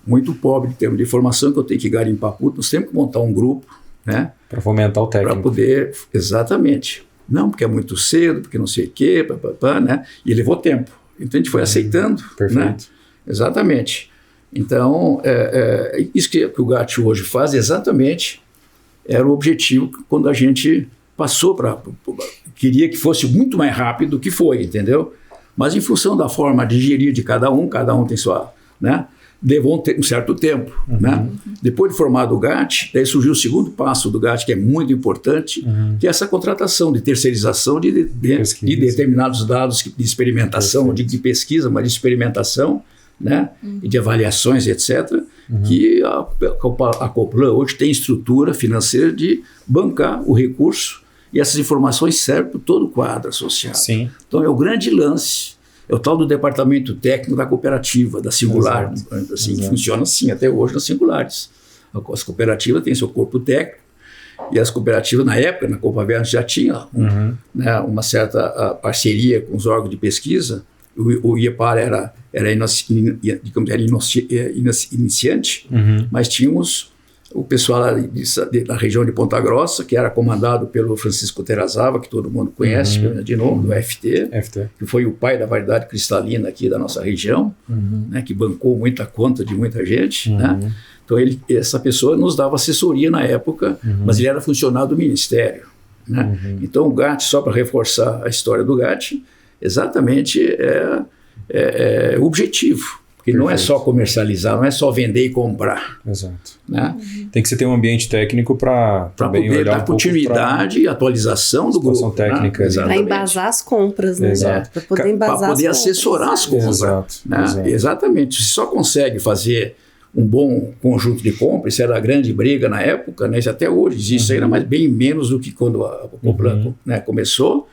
muito pobre em termos de informação, que eu tenho que garimpar puto. Nós temos que montar um grupo, né? Para fomentar o técnico. Para poder... Exatamente. Não, porque é muito cedo, porque não sei o quê, né? E levou tempo. Então a gente foi aceitando. Perfeito. Né? Exatamente. Então, isso que o GAT hoje faz, exatamente, era o objetivo quando a gente passou queria que fosse muito mais rápido do que foi, entendeu? Mas em função da forma de gerir de cada um tem sua... Né? Levou um certo tempo. Né? Depois de formado o GAT, daí surgiu o segundo passo do GAT, que é muito importante, que é essa contratação de terceirização de determinados dados de experimentação, de pesquisa, mas de experimentação, né? E de avaliações, etc., que a Coplan hoje tem estrutura financeira de bancar o recurso, e essas informações servem para todo o quadro associado. Sim. Então é o grande lance. É o tal do departamento técnico da cooperativa, da Singular. Assim, funciona assim até hoje nas Singulares. As cooperativas têm seu corpo técnico, e as cooperativas, na época, na Copavel, já tinha né, uma certa parceria com os órgãos de pesquisa. O IEPAR era iniciante, mas tínhamos o pessoal da região de Ponta Grossa, que era comandado pelo Francisco Terazava, que todo mundo conhece, de nome, do FT, que foi o pai da variedade cristalina aqui da nossa região, né, que bancou muita conta de muita gente. Né? Então, essa pessoa nos dava assessoria na época, mas ele era funcionário do Ministério. Né? Então, o GAT, só para reforçar a história do GAT, exatamente é o objetivo. Porque não é só comercializar, não é só vender e comprar. Exato. Né? Tem que ter um ambiente técnico para poder dar continuidade e atualização do grupo. Técnica. Né? Para embasar as compras, né? Exato. Para poder embasar para poder assessorar as compras. Exato. Né? Exatamente. Você só consegue fazer um bom conjunto de compras, isso era a grande briga na época, né? Isso até hoje existe ainda, mas bem menos do que quando a Coplan né, começou.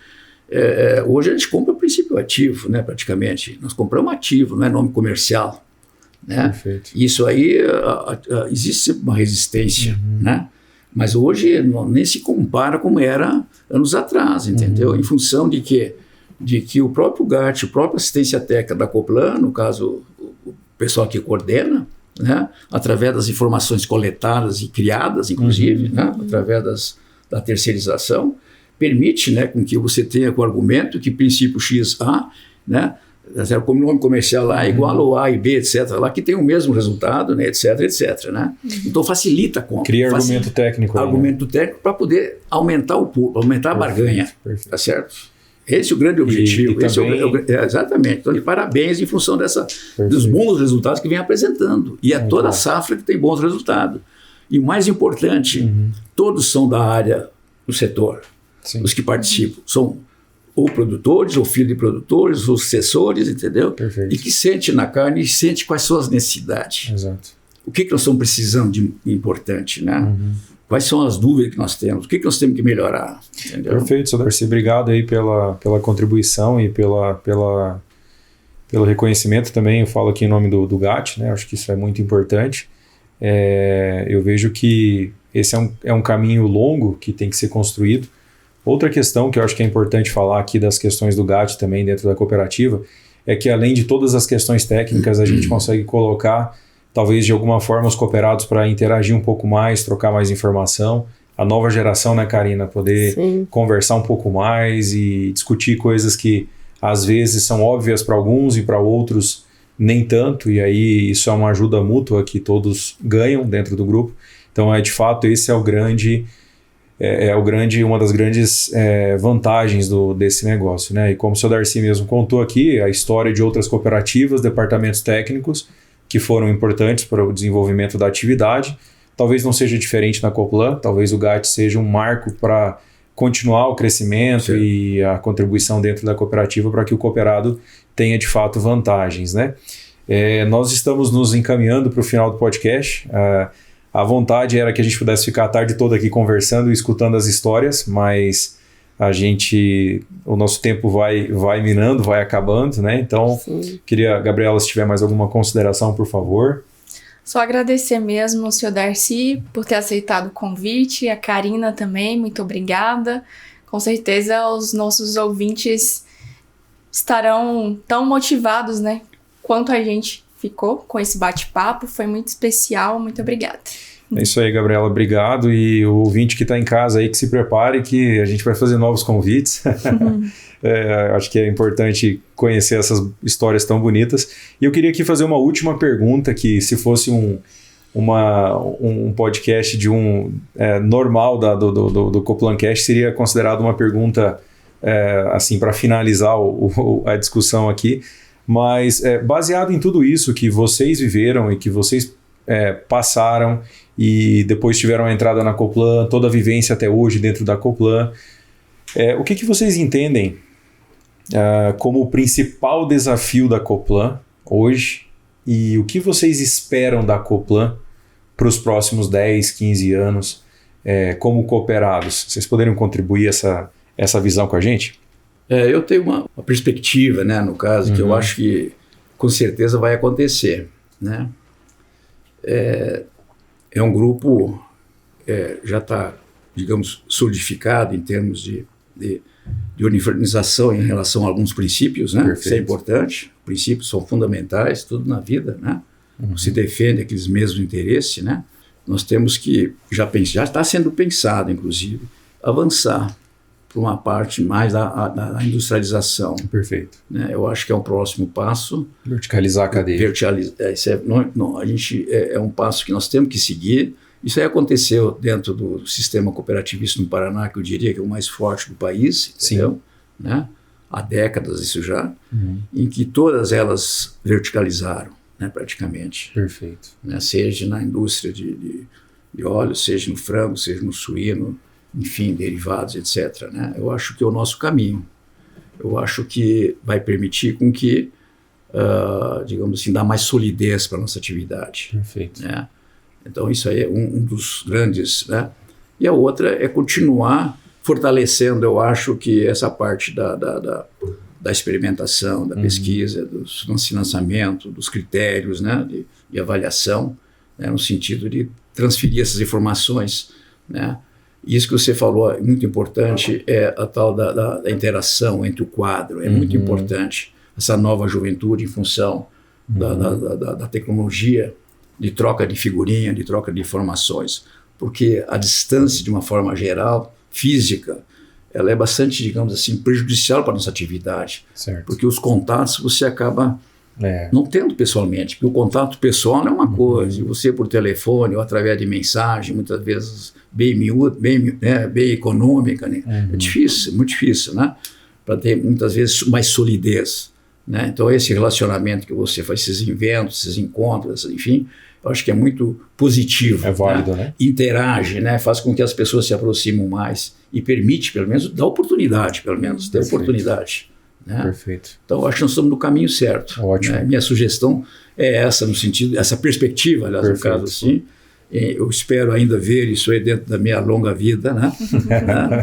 Hoje a gente compra o princípio ativo, né, praticamente. Nós compramos ativo, não é nome comercial. Né? Isso aí, existe uma resistência, né? Mas hoje nem se compara como era anos atrás, entendeu? Em função de que o próprio GAT, a própria assistência técnica da Coplan, no caso o pessoal que coordena, né, através das informações coletadas e criadas, inclusive, né, através da terceirização, permite, né, com que você tenha com o argumento que princípio XA, né, como nome comercial lá, igual ao A e B, etc., lá que tem o mesmo resultado, né, etc., etc., né? Então facilita a compra. Cria argumento técnico. Argumento técnico para poder aumentar o público, aumentar a barganha, tá certo? Esse é o grande objetivo. Exatamente. Então, parabéns em função dos bons resultados que vem apresentando. E toda a safra que tem bons resultados. E o mais importante, todos são da área do setor. Sim. Os que participam são ou produtores, ou filhos de produtores, ou sucessores, entendeu? Perfeito. E que sente na carne e sente quais são as necessidades. Exato. O que nós estamos precisando de importante, né? Quais são as dúvidas que nós temos? O que nós temos que melhorar? Entendeu? Perfeito, Sr. Darcy. Obrigado aí pela contribuição e pelo reconhecimento também. Eu falo aqui em nome do GAT, né? Acho que isso é muito importante. Eu vejo que esse é um caminho longo que tem que ser construído. Outra questão que eu acho que é importante falar aqui das questões do GAT também dentro da cooperativa é que, além de todas as questões técnicas, a gente consegue colocar, talvez de alguma forma, os cooperados para interagir um pouco mais, trocar mais informação. A nova geração, né, Karina? Poder conversar um pouco mais e discutir coisas que às vezes são óbvias para alguns e para outros nem tanto, e aí isso é uma ajuda mútua que todos ganham dentro do grupo. Então, de fato, esse é uma das grandes vantagens desse negócio, né? E como o Sr. Darcy mesmo contou aqui, a história de outras cooperativas, departamentos técnicos que foram importantes para o desenvolvimento da atividade. Talvez não seja diferente na Coplan, talvez o GAT seja um marco para continuar o crescimento e a contribuição dentro da cooperativa para que o cooperado tenha de fato vantagens, né? Nós estamos nos encaminhando para o final do podcast. A vontade era que a gente pudesse ficar a tarde toda aqui conversando e escutando as histórias, mas o nosso tempo vai minando, vai acabando, né? Então, queria, Gabriela, se tiver mais alguma consideração, por favor. Só agradecer mesmo ao senhor Darcy por ter aceitado o convite, a Karina também, muito obrigada. Com certeza os nossos ouvintes estarão tão motivados, né, quanto a gente ficou com esse bate-papo, foi muito especial, muito obrigada. É isso aí, Gabriela, obrigado. E o ouvinte que está em casa aí, que se prepare, que a gente vai fazer novos convites. Acho que é importante conhecer essas histórias tão bonitas. E eu queria aqui fazer uma última pergunta, que se fosse um podcast de normal do Coplancast, seria considerado uma pergunta assim, para finalizar a discussão aqui. Mas baseado em tudo isso que vocês viveram e que vocês passaram e depois tiveram a entrada na Coplan, toda a vivência até hoje dentro da Coplan, o que vocês entendem como o principal desafio da Coplan hoje e o que vocês esperam da Coplan para os próximos 10, 15 anos como cooperados? Vocês poderiam contribuir essa visão com a gente? Eu tenho uma perspectiva, né, no caso, que eu acho que com certeza vai acontecer, né? É um grupo já está, digamos, solidificado em termos de uniformização em relação a alguns princípios, né? Isso é importante. Princípios são fundamentais, tudo na vida, né? Se defende aqueles mesmos interesses, né? Nós temos que já está sendo pensado, inclusive, avançar para uma parte mais da industrialização. Perfeito. Né? Eu acho que é um próximo passo. Verticalizar a cadeia. É um passo que nós temos que seguir. Isso aí aconteceu dentro do sistema cooperativista no Paraná, que eu diria que é o mais forte do país, entendeu? Né? Há décadas isso já, em que todas elas verticalizaram, né, praticamente. Perfeito. Né? Seja na indústria de óleo, seja no frango, seja no suíno, enfim, derivados, etc. Né? Eu acho que é o nosso caminho. Eu acho que vai permitir com que, digamos assim, dá mais solidez para a nossa atividade. Perfeito. Né? Então, isso aí é um dos grandes, né? E a outra é continuar fortalecendo, eu acho, que essa parte da experimentação, da pesquisa, do financiamento, dos critérios, né? de avaliação, né? No sentido de transferir essas informações, né? Isso que você falou é muito importante, a tal da interação entre o quadro, é muito importante. Essa nova juventude em função da tecnologia, de troca de figurinha, de troca de informações, porque a distância, de uma forma geral, física, ela é bastante, digamos assim, prejudicial para a nossa atividade. Certo. Porque os contatos você acaba não tendo pessoalmente, porque o contato pessoal é uma coisa, e você por telefone ou através de mensagem, muitas vezes bem miúdo, bem econômica, né? É difícil, muito difícil, né? Para ter muitas vezes mais solidez, né? Então esse relacionamento que você faz, esses eventos, esses encontros, enfim, eu acho que é muito positivo. É válido, né? Interage, né? Faz com que as pessoas se aproximem mais e permite, pelo menos, dar oportunidade, pelo menos, ter oportunidade. Né? Perfeito. Então, eu acho que nós estamos no caminho certo. Ótimo. Né? Minha sugestão é essa, no sentido, essa perspectiva, aliás, no caso assim. Eu espero ainda ver isso aí dentro da minha longa vida, né?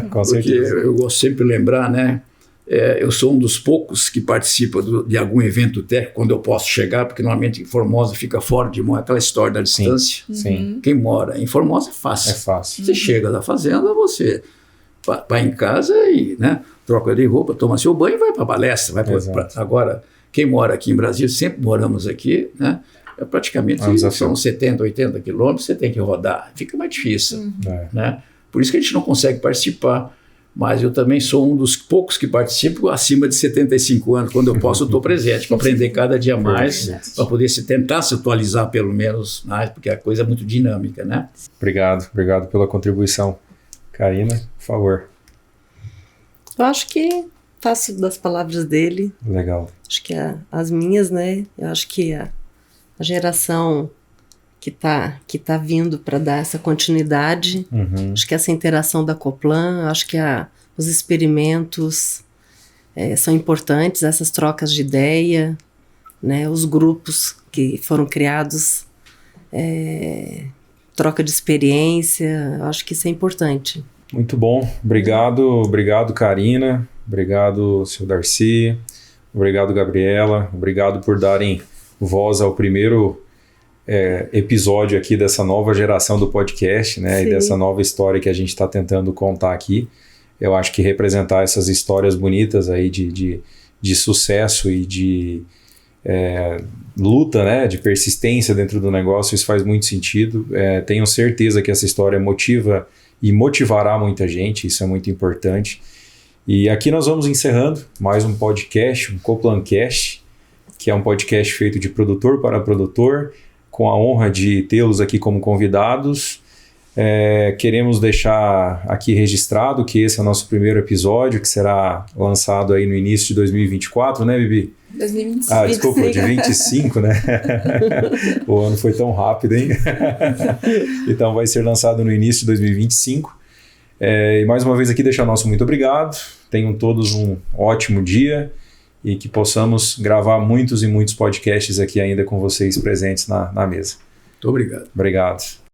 Com certeza. Porque eu gosto sempre de lembrar, né? Eu sou um dos poucos que participa de algum evento técnico quando eu posso chegar, porque normalmente em Formosa fica fora de mão, aquela história da distância. Sim. Quem mora em Formosa é fácil. É fácil. Você chega da fazenda, você vai em casa e, né, troca de roupa, toma seu banho e vai para a palestra. Agora, quem mora aqui em Brasília, sempre moramos aqui, né? Praticamente são 70, 80 quilômetros, você tem que rodar. Fica mais difícil. Né? Por isso que a gente não consegue participar. Mas eu também sou um dos poucos que participo acima de 75 anos. Quando eu posso, eu estou presente para aprender cada dia mais, para poder tentar se atualizar pelo menos, né? Porque a coisa é muito dinâmica, né? Obrigado pela contribuição. Karina, por favor. Eu acho que faço das palavras dele. Legal. Acho que as minhas, né? Eu acho que a geração que tá vindo para dar essa continuidade. Acho que essa interação da Coplan, acho que os experimentos são importantes, essas trocas de ideia, né, os grupos que foram criados, troca de experiência, acho que isso é importante. Muito bom, obrigado Karina, obrigado seu Darcy, obrigado Gabriela, obrigado por darem voz ao primeiro episódio aqui dessa nova geração do podcast, né? Sim. E dessa nova história que a gente está tentando contar aqui. Eu acho que representar essas histórias bonitas aí de sucesso e de luta, né? De persistência dentro do negócio, isso faz muito sentido. Tenho certeza que essa história motiva e motivará muita gente, isso é muito importante. E aqui nós vamos encerrando mais um podcast, um Coplancast, que é um podcast feito de produtor para produtor, com a honra de tê-los aqui como convidados. Queremos deixar aqui registrado que esse é o nosso primeiro episódio, que será lançado aí no início de 2024, né, Bibi? 2025. Desculpa, de 25, né? O ano foi tão rápido, hein? Então vai ser lançado no início de 2025. E mais uma vez aqui deixar nosso muito obrigado. Tenham todos um ótimo dia e que possamos gravar muitos e muitos podcasts aqui ainda com vocês presentes na mesa. Muito obrigado. Obrigado.